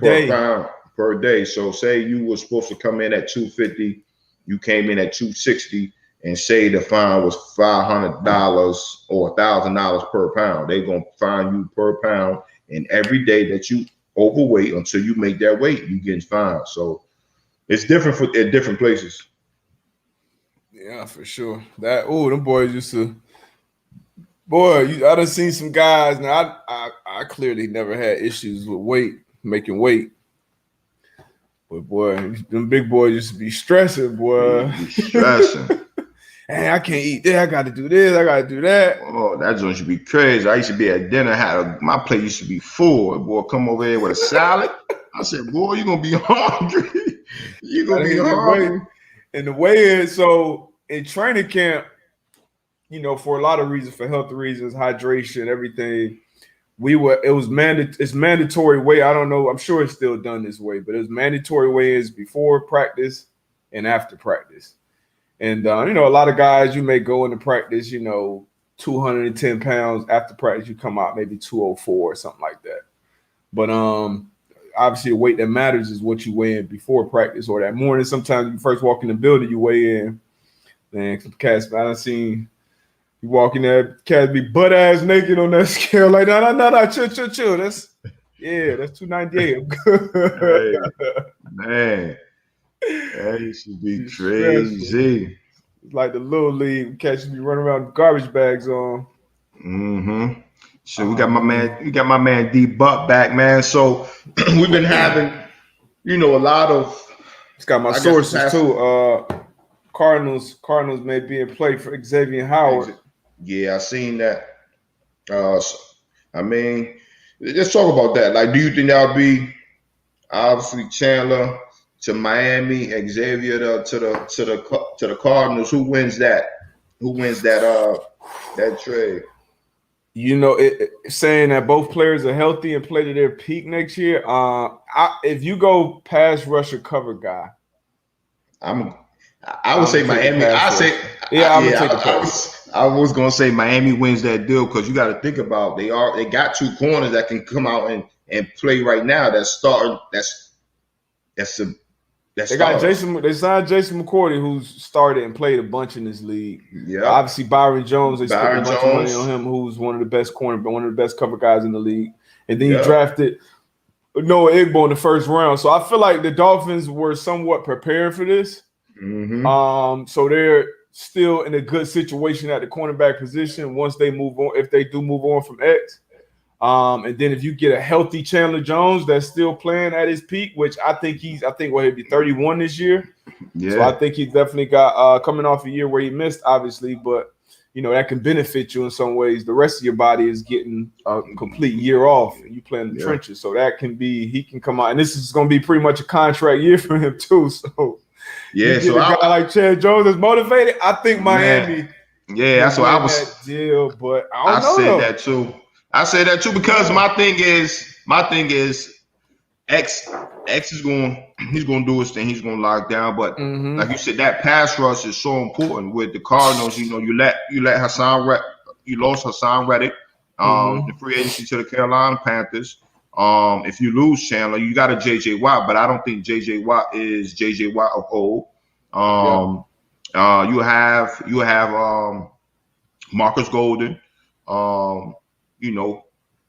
day. So say you were supposed to come in at 250, you came in at 260, and say the fine was $500 or $1,000 per pound. They're going to fine you per pound. And every day that you overweight until you make that weight, you get fined. So it's different at different places. Yeah, for sure. Them boys used to. Boy, I done seen some guys. Now, I clearly never had issues with making weight. But boy, them big boys used to be stressing, boy. Hey, I can't eat that. I got to do this. I got to do that. Oh, that joint should be crazy. I used to be at dinner. My plate used to be full. Boy, come over here with a salad. I said, boy, you're going to be hungry. You're going to be hungry. And the way is, so in training camp, you know, for a lot of reasons, for health reasons, hydration, everything, it's mandatory way. I don't know. I'm sure it's still done this way, but it's mandatory ways before practice and after practice. And, you know, a lot of guys, you may go into practice, you know, 210 pounds. After practice, you come out maybe 204 or something like that. But obviously the weight that matters is what you weigh in before practice or that morning. Sometimes you first walk in the building, you weigh in. Man, cats, I done seen you walk in there, cats be butt ass naked on that scale. Like, no, chill. That's 298. I'm good. Hey, man, that used to be crazy. It's like the little league cats be running around with garbage bags on. Mm-hmm. So we got my man D Buck back, man. So we've been having, a lot of. It's got my sources too. Cardinals may be in play for Xavier Howard. Yeah, I seen that. I mean, let's talk about that. Like, do you think that'll be obviously Chandler to Miami, Xavier to the Cardinals? Who wins that? Who wins that trade? Saying that both players are healthy and play to their peak next year. If you go pass rusher cover guy, I would say Miami. I was gonna say Miami wins that deal because you got to think about they got two corners that can come out and play right now. That's starting. They got Jason. They signed Jason McCourty, who's started and played a bunch in this league. Yeah, obviously Byron Jones. They spent a bunch of money on him, who's one of the best one of the best cover guys in the league. And then you drafted Noah Igbo in the first round. So I feel like the Dolphins were somewhat prepared for this. Mm-hmm. So they're still in a good situation at the cornerback position once they move on, if they do move on from X. And then if you get a healthy Chandler Jones that's still playing at his peak, which I think he'll be 31 this year. Yeah. So I think he's definitely got coming off a year where he missed, obviously, but that can benefit you in some ways. The rest of your body is getting a complete year off and you play in the trenches. So that he can come out, and this is going to be pretty much a contract year for him too. So so a guy like Chad Jones is motivated. I think Miami. Man. Yeah, that's what I was. That deal, but I said that too. I say that too because my thing is X is he's going to do his thing. He's going to lock down. But like you said, that pass rush is so important with the Cardinals. You let Hassan you lost Hassan Reddick, the free agency to the Carolina Panthers. If you lose Chandler, you got a JJ Watt, but I don't think JJ Watt is JJ Watt of old. You have Marcus Golden.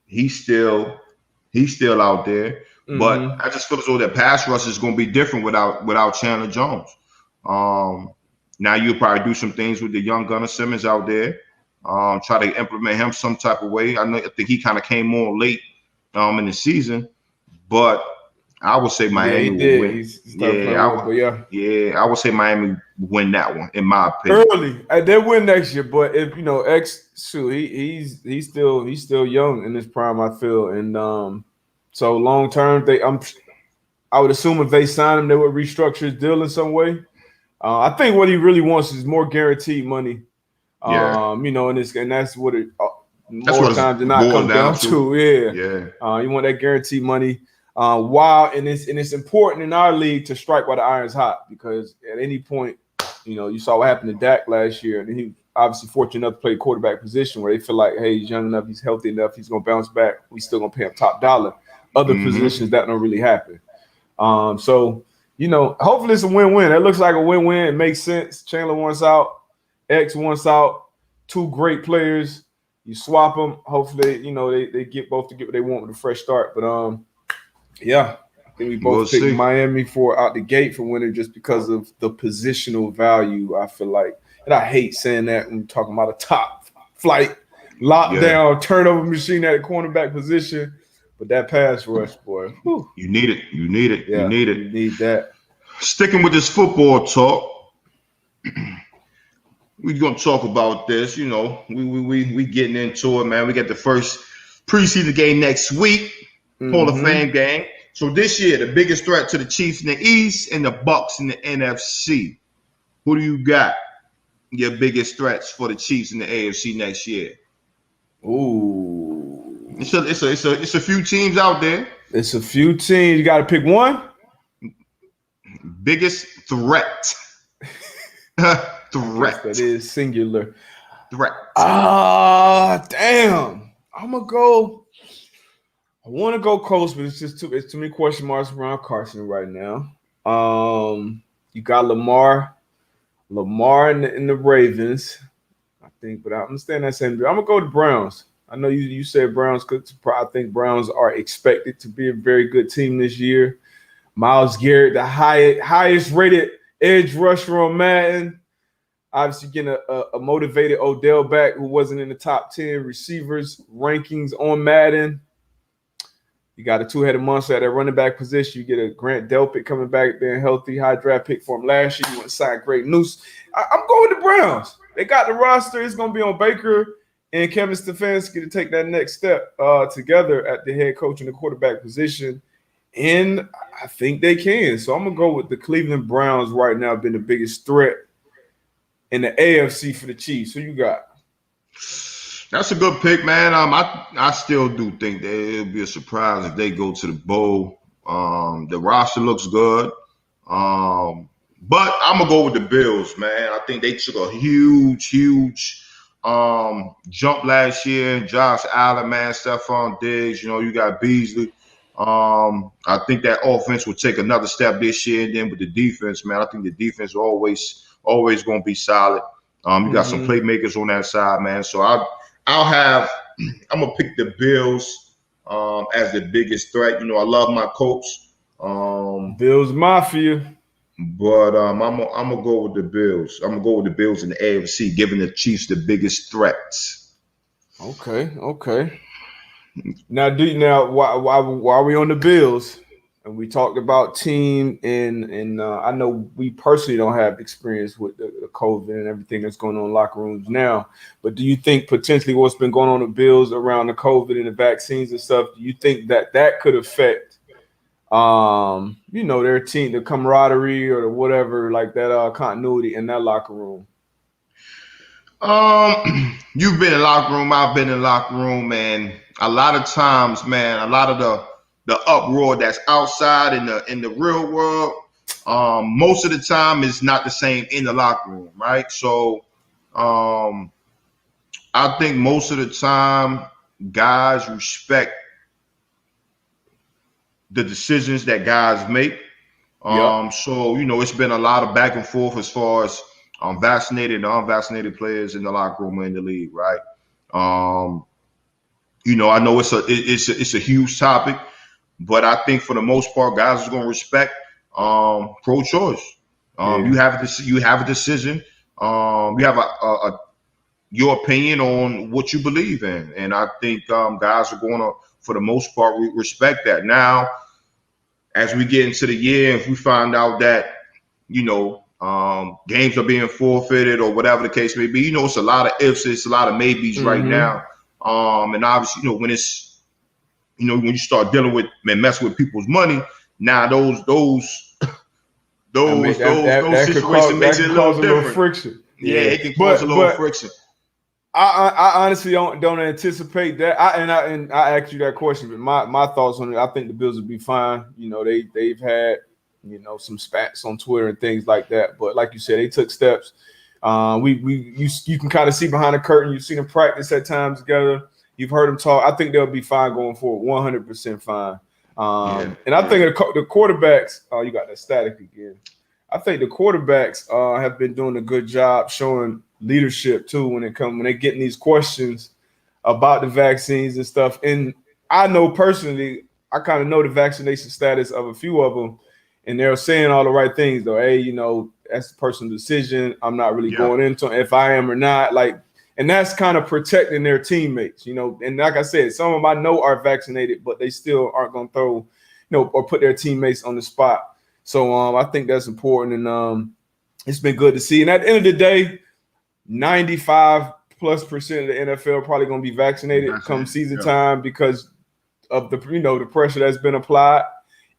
He's still out there, but I just feel as though that pass rush is going to be different without Chandler Jones. Now you'll probably do some things with the young Gunnar Simmons out there, try to implement him some type of way. I think he kind of came on late in the season, but I would say Miami will win. I would say Miami win that one, in my opinion. Early, they win next year, but if X, he's still young in his prime, I feel, and so long term, I would assume if they sign him, they would restructure his deal in some way. I think what he really wants is more guaranteed money. And that's what it. More times than not comes down to. You want that guaranteed money. And it's important in our league to strike while the iron's hot, because at any point, you saw what happened to Dak last year, and he obviously fortunate enough to play quarterback position where they feel like, hey, he's young enough, he's healthy enough, he's gonna bounce back. We still gonna pay him top dollar. Other positions that don't really happen. So hopefully it's a win-win. That looks like a win-win. It makes sense. Chandler wants out, X wants out. Two great players. You swap them. Hopefully, they get both to get what they want with a fresh start. But I think we both picked Miami for out the gate for winning just because of the positional value. I feel like, and I hate saying that when we're talking about a top flight lockdown turnover machine at a cornerback position, but that pass rush, boy, you need it. You need that. Sticking with this football talk. We're gonna talk about this, we getting into it, man. We got the first preseason game next week, Hall of Fame game. So this year, the biggest threat to the Chiefs in the East and the Bucks in the NFC. Who do you got? Your biggest threats for the Chiefs in the AFC next year? Ooh, it's a few teams out there. It's a few teams. You got to pick one. Biggest threat. That is singular. threat. Damn. I'm gonna go. I want to go Colts, but it's too many question marks around Carson right now. You got Lamar in the Ravens, I think, but I understand that same. I'm gonna go to Browns. I know you said Browns could. I think Browns are expected to be a very good team this year. Myles Garrett, the highest rated edge rusher on Madden. Obviously, getting a motivated Odell back who wasn't in the top 10 receivers rankings on Madden. You got a two-headed monster at that running back position. You get a Grant Delpit coming back, being healthy, high draft pick for him last year. You want to sign Great Noose. I'm going with the Browns. They got the roster. It's going to be on Baker and Kevin Stefanski to take that next step together at the head coach and the quarterback position. And I think they can. So I'm going to go with the Cleveland Browns right now, being the biggest threat in the AFC for the Chiefs. Who you got? That's a good pick, man. I still do think that it'll be a surprise if they go to the bowl. The roster looks good. But I'm gonna go with the Bills, man. I think they took a huge jump last year. Josh Allen, man, Stephon Diggs, you got Beasley. I think that offense will take another step this year. And then with the defense, man, I think the defense is always gonna be solid. You got some playmakers on that side, man. So I'm gonna pick the Bills as the biggest threat. I love my Colts. Bills Mafia. But I'm gonna go with the Bills. I'm gonna go with the Bills in the AFC, giving the Chiefs the biggest threats. Okay. Now why are we on the Bills? And we talked about team and I know we personally don't have experience with the COVID and everything that's going on in locker rooms now. But do you think potentially what's been going on with Bills around the COVID and the vaccines and stuff, do you think that could affect, their team, the camaraderie or the whatever, like that continuity in that locker room? You've been in locker room, I've been in locker room, and a lot of times, man, a lot of the uproar that's outside in the real world, most of the time is not the same in the locker room, right? So I think most of the time guys respect the decisions that guys make. So, it's been a lot of back and forth as far as vaccinated and unvaccinated players in the locker room in the league, right? I know it's a huge topic. But I think for the most part, guys are going to respect pro-choice. You have a decision. You have your opinion on what you believe in, and I think guys are going to, for the most part, respect that. Now, as we get into the year, if we find out that games are being forfeited or whatever the case may be, it's a lot of ifs, it's a lot of maybes right now. And obviously, when it's when you start dealing with and messing with people's money, now those situations makes it a little different. Friction. Yeah, it can cause a little friction. I honestly don't anticipate that. I asked you that question, but my thoughts on it, I think the Bills will be fine. They've had some spats on Twitter and things like that, but like you said, they took steps. You can kind of see behind the curtain. You've seen them practice at times together. You've heard them talk. I think they'll be fine going forward, 100% fine. And I think the quarterbacks, you got that static again. I think the quarterbacks have been doing a good job showing leadership too when they're getting these questions about the vaccines and stuff. And I know personally, I kind of know the vaccination status of a few of them, and they're saying all the right things though. Hey, that's the personal decision. I'm not really going into if I am or not. And that's kind of protecting their teammates, And like I said, some of them I know are vaccinated, but they still aren't going to throw, or put their teammates on the spot. So I think that's important, and it's been good to see. And at the end of the day, 95+% of the NFL probably going to be vaccinated come season time because of the the pressure that's been applied.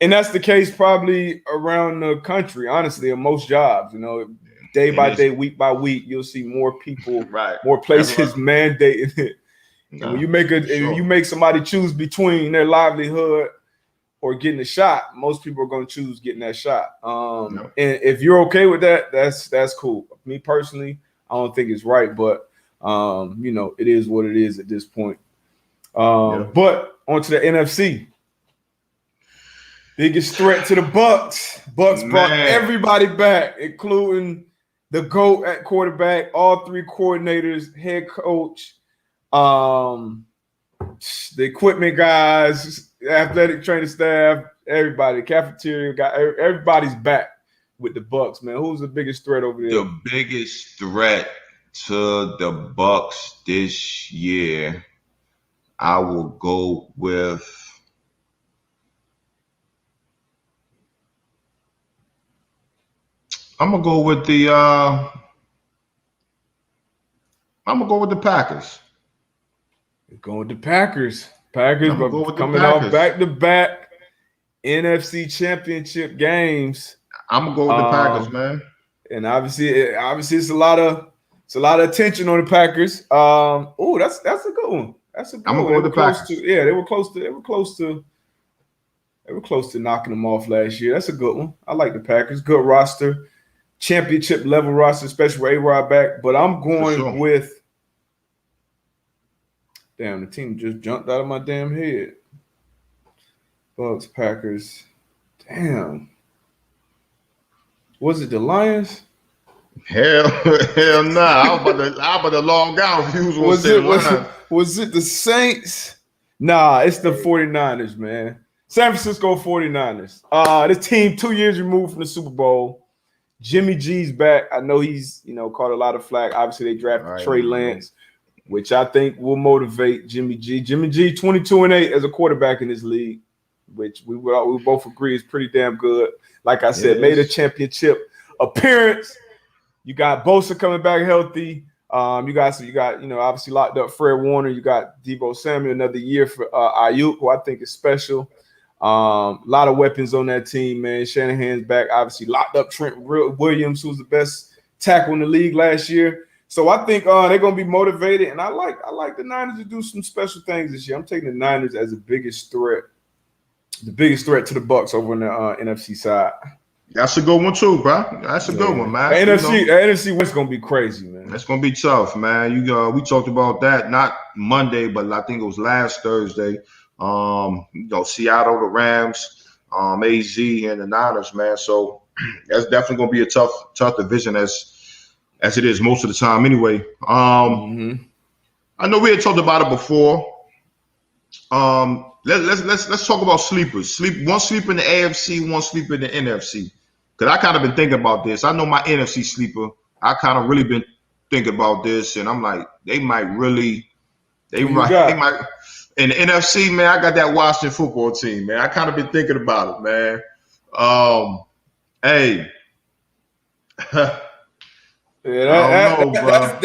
And that's the case probably around the country, honestly, in most jobs, day by day, week by week, you'll see more people, more places mandating it. When you make somebody choose between their livelihood or getting a shot, most people are going to choose getting that shot. And if you're okay with that, that's cool. Me personally, I don't think it's right, but It is what it is at this point. But onto the NFC. Biggest threat to the Bucs. Bucs brought everybody back, including the GOAT at quarterback, all three coordinators, head coach, the equipment guys, athletic training staff, everybody, cafeteria guy, everybody's back with the Bucs, man. Who's the biggest threat over there? The biggest threat to the Bucs this year, I will go with I'm gonna go with the Packers. You're going with the Packers. Packers coming off back-to-back NFC Championship games. I'm gonna go with the Packers, man. And obviously, it's a lot of attention on the Packers. That's a good one. That's a good one. I'm gonna go with the Packers. They were close to knocking them off last year. That's a good one. I like the Packers. Good roster. Championship level roster, especially with A-Rod back. But I'm going with the team just jumped out of my damn head. Bucs, Packers. Damn. Was it the Lions? Hell nah. I was about to log out if you was was it the Saints? Nah, it's the 49ers, man. San Francisco 49ers. This team 2 years removed from the Super Bowl. Jimmy G's back. I know he's, caught a lot of flack. Obviously, they drafted Trey Lance, which I think will motivate Jimmy G. Jimmy G, 22-8 as a quarterback in this league, which we both agree is pretty damn good. Like I said, made a championship appearance. You got Bosa coming back healthy. You got obviously locked up Fred Warner. You got Deebo Samuel another year for Ayuk, who I think is special. A lot of weapons on that team, man. Shanahan's back. Obviously locked up Trent Williams, who was the best tackle in the league last year. So I think they're gonna be motivated, and I like the Niners to do some special things this year. I'm taking the Niners as the biggest threat to the Bucs over on the NFC side. That's a good one too, bro. That's a good one, man. The NFC West gonna be crazy, man. That's gonna be tough, man. We talked about that not Monday, but I think it was last Thursday. Seattle, the Rams, AZ, and the Niners, man. So that's definitely gonna be a tough division as it is most of the time, anyway. I know we had talked about it before. Let's talk about sleepers. One sleeper in the AFC, one sleeper in the NFC. Because I kind of been thinking about this. I know my NFC sleeper. I kind of really been thinking about this, and I'm like, they might. In the NFC, man, I got that Washington football team, man. I kind of been thinking about it, man.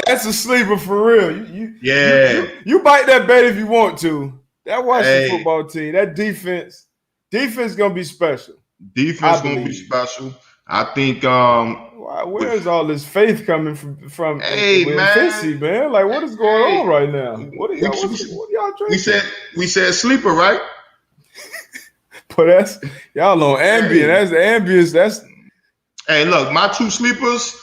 That's a sleeper for real. You bite that bet if you want to. That Washington football team, that defense gonna be special. Defense gonna be special. I think. Where's all this faith coming from? Fitzy, man. Like, what is going on right now? What are y'all drinking? We said sleeper, right? But that's y'all on ambient. That's the ambience. Hey, look, my two sleepers.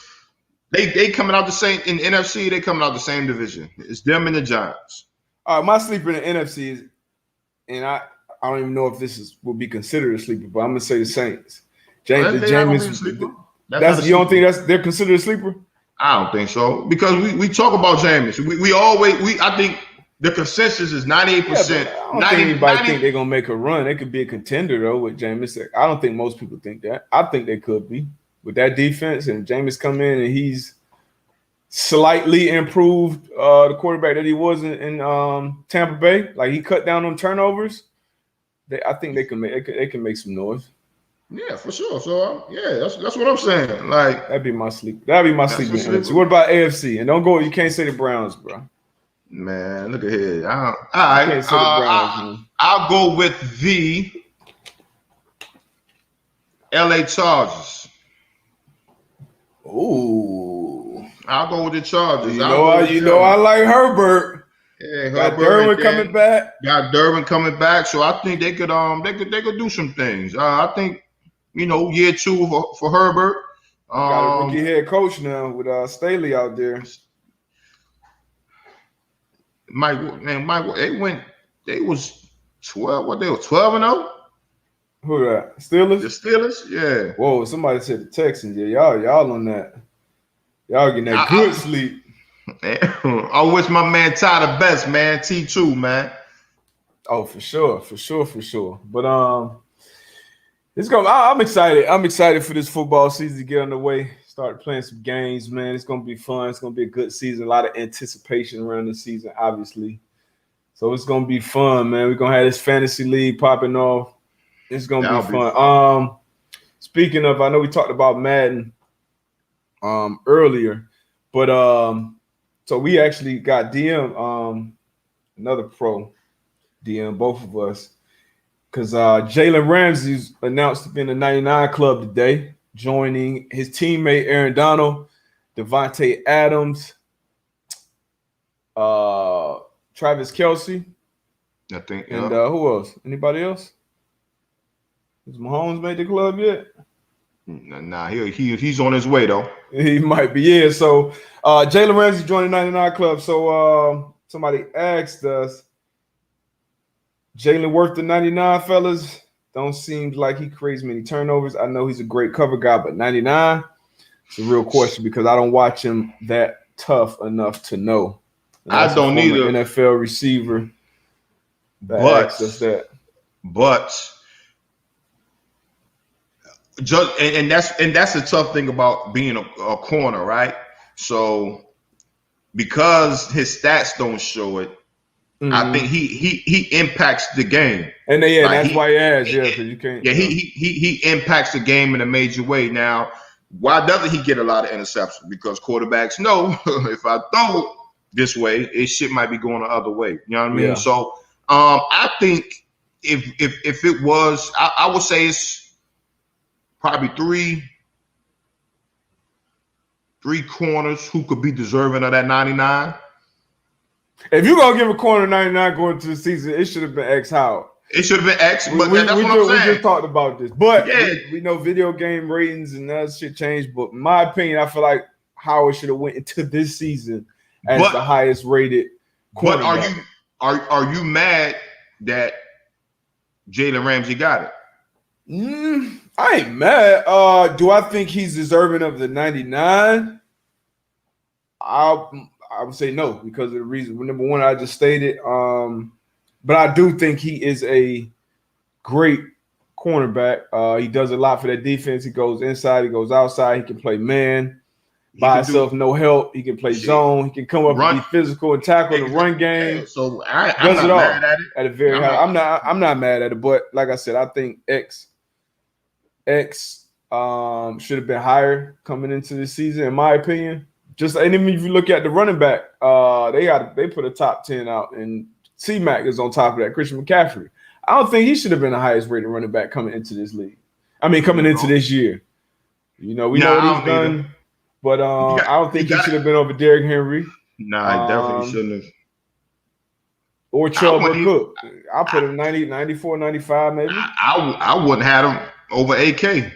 They coming out the same in the NFC. They coming out the same division. It's them and the Giants. All right, my sleeper in the NFC is, and I don't even know if this will be considered a sleeper, but I'm gonna say the Saints. Jameis. You don't think they're considered a sleeper? I don't think so, because we talk about Jameis. I think the consensus is 98%. I don't think anybody think they're gonna make a run. They could be a contender though with Jameis. I don't think most people think that. I think they could be with that defense, and Jameis come in and he's slightly improved the quarterback that he was in Tampa Bay. Like, he cut down on turnovers. I think they can make some noise. Yeah, for sure. So that's what I'm saying. Like, that'd be my sleep. That'd be my sleep. What about AFC? And don't go. You can't say the Browns, bro. Man, look at here. All right. Can't say the Browns, I'll go with the LA Chargers. Ooh. I'll go with the Chargers. You know I like Herbert. Yeah, got Derwin coming back. Got Derwin coming back, so I think they could do some things. I think, year two for Herbert. Got a rookie head coach now with Staley out there. Mike, they was 12. What they were 12-0? Who that? Steelers? The Steelers? Yeah. Whoa, somebody said the Texans. Yeah, y'all on that. Y'all getting that good sleep. I wish my man Ty the best, man. T2, man. Oh, for sure. But I'm excited. I'm excited for this football season to get underway. Start playing some games, man. It's gonna be fun. It's gonna be a good season. A lot of anticipation around the season, obviously. So it's gonna be fun, man. We're gonna have this fantasy league popping off. It's gonna be fun. Speaking of, I know we talked about Madden earlier, but so we actually got DM another pro DM, both of us, because Jalen Ramsey's announced to be in the 99 club today, joining his teammate Aaron Donald, Devontae Adams, Travis Kelce, I think, and who else? Anybody else? Has Mahomes made the club yet? Nah, he's on his way though. He might be, yeah. So Jalen Ramsey joined the 99 club. So somebody asked us, Jalen worth the 99, fellas? Don't seem like he creates many turnovers. I know he's a great cover guy, but 99? It's a real question because I don't watch him that tough enough to know. I don't need an NFL receiver that asked us that. But just and that's the tough thing about being a corner, right? So because his stats don't show it, I think he impacts the game. And that's why he asked, because you can't. Yeah, he impacts the game in a major way. Now, why doesn't he get a lot of interceptions? Because quarterbacks know if I throw it this way, shit might be going the other way. You know what I mean? Yeah. So I think if it was, I would say it's probably three corners who could be deserving of that 99. If you're going to give a corner 99 going into the season, it should have been X Howard. It should have been X, but that's what I'm saying. We just talked about this. But we know video game ratings and that shit changed. But in my opinion, I feel like Howard should have went into this season as the highest rated cornerback. But are you mad that Jalen Ramsey got it? I ain't mad. Do I think he's deserving of the 99? I would say no because of the reason. Number one, I just stated. But I do think he is a great cornerback. He does a lot for that defense. He goes inside. He goes outside. He can play man by himself, no help. He can play zone. He can come up and be physical and tackle the run game. So I'm not mad at it. At a very high. I'm not mad at it. But like I said, I think X should have been higher coming into the season, in my opinion. And then if you look at the running back, they put a top 10 out, and C-Mac is on top of that. Christian McCaffrey. I don't think he should have been the highest rated running back coming into this league. I mean, coming into this year. We know what he's done, but I don't think he should have been over Derrick Henry. Nah, he definitely shouldn't have. Or Chubb or Cook. I'll put him 90, 94, 95 maybe. I wouldn't have him over AK.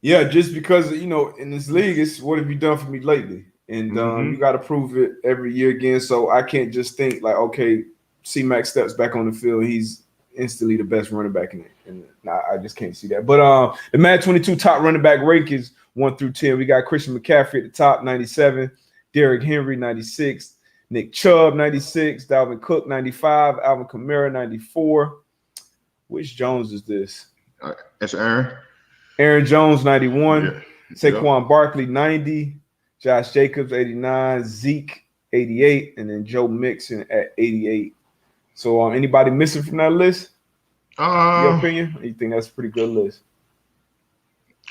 Yeah, just because, in this league, it's what have you done for me lately? And you got to prove it every year again. So I can't just think like, okay, C-Mac steps back on the field. He's instantly the best running back in it. And I just can't see that. But the Madden 22 top running back rankings 1 through 10. We got Christian McCaffrey at the top, 97. Derrick Henry, 96. Nick Chubb, 96. Dalvin Cook, 95. Alvin Kamara, 94. Which Jones is this? That's Aaron. Aaron Jones, 91. Yeah. Saquon Barkley, 90. Josh Jacobs, 89. Zeke, 88. And then Joe Mixon at 88. So anybody missing from that list? Your opinion? Or you think that's a pretty good list?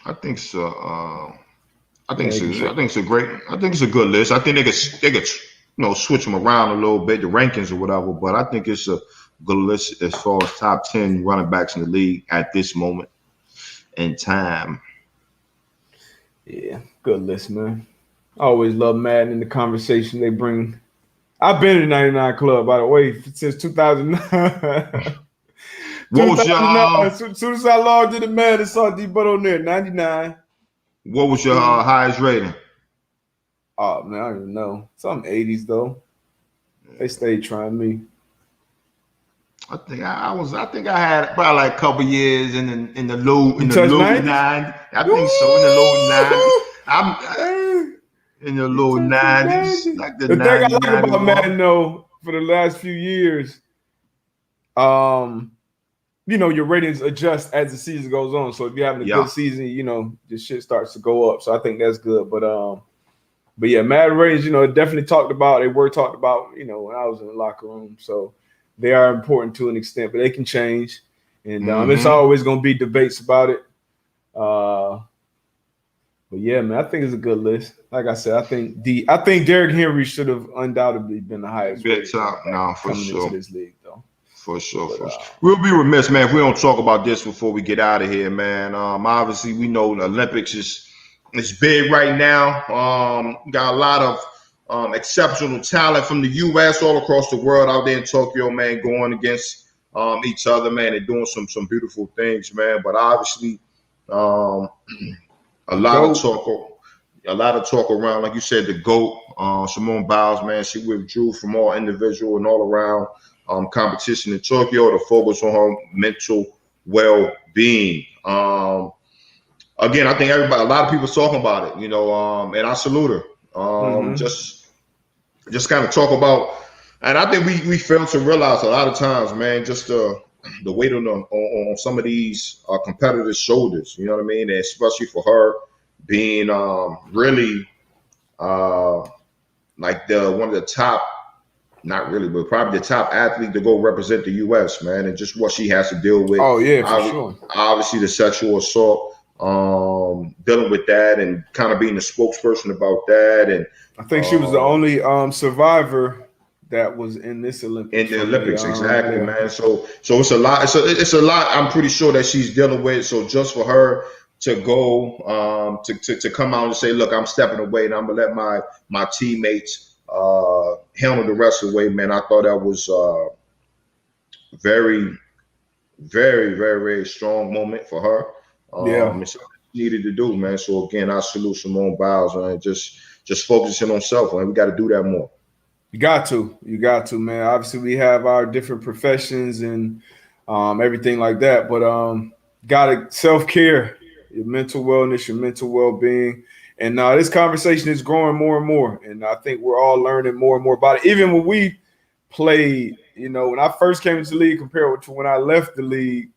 I think so. I think it's a good list. I think they could switch them around a little bit, the rankings or whatever. But I think it's a good list as far as top 10 running backs in the league at this moment in time. Yeah, good list, man. I always love Madden in the conversation they bring. I've been in the 99 club, by the way, since 2009. As soon as I logged into Madden, I saw D-Butt on there, 99. What was your highest rating? Oh, man, I don't even know. Some 80s, though. They stayed trying me. I think I had probably like a couple years in the low 90s. I think so, in the low 90s. I'm in the low 90s, like the thing I like 90, about Madden though, for the last few years, your ratings adjust as the season goes on. So if you're having a good season, the shit starts to go up. So I think that's good. But yeah, Madden ratings, definitely talked about. They were talked about, when I was in the locker room. So they are important to an extent, but they can change. And it's always going to be debates about it. But yeah, man, I think it's a good list. Like I said, I think Derrick Henry should have undoubtedly been the highest. For sure. Into this league, though. For sure. We'll be remiss, man, if we don't talk about this before we get out of here, man. Obviously, we know the Olympics is big right now. Got a lot of exceptional talent from the U.S. all across the world out there in Tokyo, man, going against each other, man, and doing some beautiful things, man. But obviously, a lot of talk around, like you said, the GOAT, Simone Biles, man. She withdrew from all individual and all around competition in Tokyo to focus on her mental well-being. Again, I think a lot of people talking about it, and I salute her. Just kind of talk about, and I think we fail to realize a lot of times, man, just the weight on some of these competitors' shoulders. You know what I mean? And especially for her being really like one of the top, not really, but probably the top athlete to go represent the U.S., man, and just what she has to deal with. Oh yeah, for sure. Obviously, the sexual assault, dealing with that, and kind of being the spokesperson about that. And I think she was the only survivor that was in this Olympics. In the Olympics, exactly, man. So it's a lot. It's a lot. I'm pretty sure that she's dealing with. So just for her to go to come out and say, look, I'm stepping away and I'm gonna let my teammates handle the rest of the way, man. I thought that was very, very, very, very strong moment for her. It's something she needed to do, man. So again, I salute Simone Biles, man. Just focusing on self, man. We got to do that more. You got to, man. Obviously, we have our different professions and everything like that, but gotta self-care, your mental wellness, your mental well-being. And this conversation is growing more and more, and I think we're all learning more and more about it. Even when we played, when I first came into the league compared to when I left the league,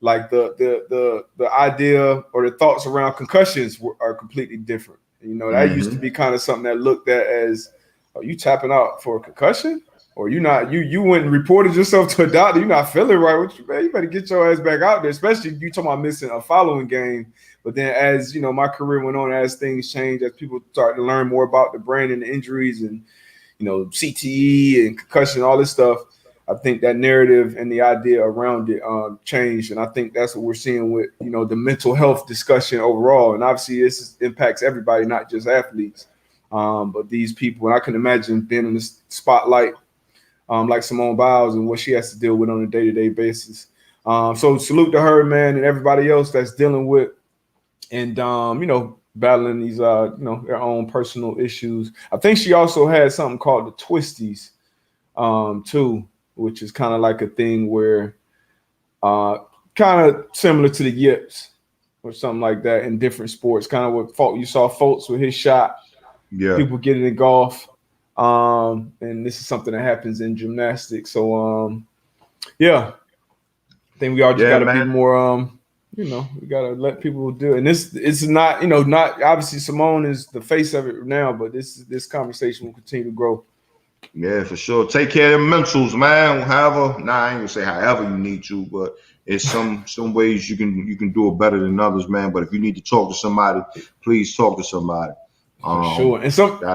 like the idea or the thoughts around concussions are completely different. That used to be kind of something that looked at as, are you tapping out for a concussion? Or you went and reported yourself to a doctor, you're not feeling right. Man, you better get your ass back out there, especially you talking about missing a following game. But then as, my career went on, as things changed, as people started to learn more about the brain and the injuries and, CTE and concussion, all this stuff, I think that narrative and the idea around it changed. And I think that's what we're seeing with, the mental health discussion overall. And obviously this impacts everybody, not just athletes, but these people. And I can imagine being in the spotlight like Simone Biles and what she has to deal with on a day-to-day basis. So salute to her, man, and everybody else that's dealing with and, battling these, their own personal issues. I think she also had something called the twisties too, which is kind of like a thing where kind of similar to the yips or something like that in different sports, kind of what you saw Fultz with his shot. Yeah. People get it in golf. And this is something that happens in gymnastics. So, I think we all just got to be more, we got to let people do it. And it's not, not obviously Simone is the face of it now, but this conversation will continue to grow. Yeah, for sure. Take care of your mentals, man. However, I ain't gonna say however you need to, but it's some ways you can do it better than others, man. But if you need to talk to somebody, please talk to somebody. For sure.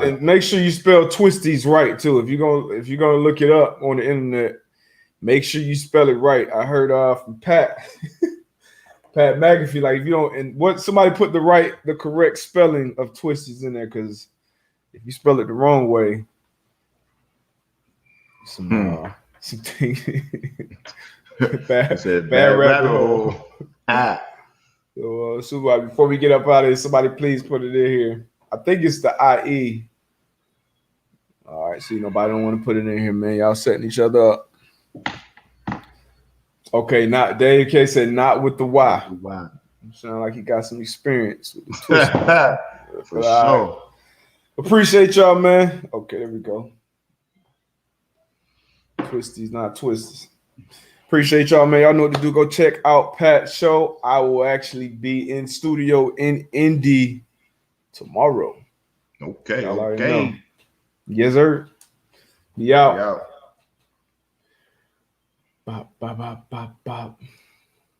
And make sure you spell twisties right too. If you're gonna look it up on the internet, make sure you spell it right. I heard from Pat McAfee, like if you don't, and somebody put the correct spelling of twisties in there, because if you spell it the wrong way, some bad rabbit hole. So before we get up out of here, somebody please put it in here. I think it's the IE. All right, see, nobody don't want to put it in here, man. Y'all setting each other up. Okay, not Dave K said not with the Y. Wow. Sound like he got some experience with the twist. For sure. Right. Appreciate y'all, man. Okay, there we go. Twisties, not twisters. Appreciate y'all, man. Y'all know what to do. Go check out Pat's show. I will actually be in studio in Indy tomorrow. Okay. Y'all already Okay. know. Yes, sir. Be out. Be out. Bop, bop, bop, bop, bop.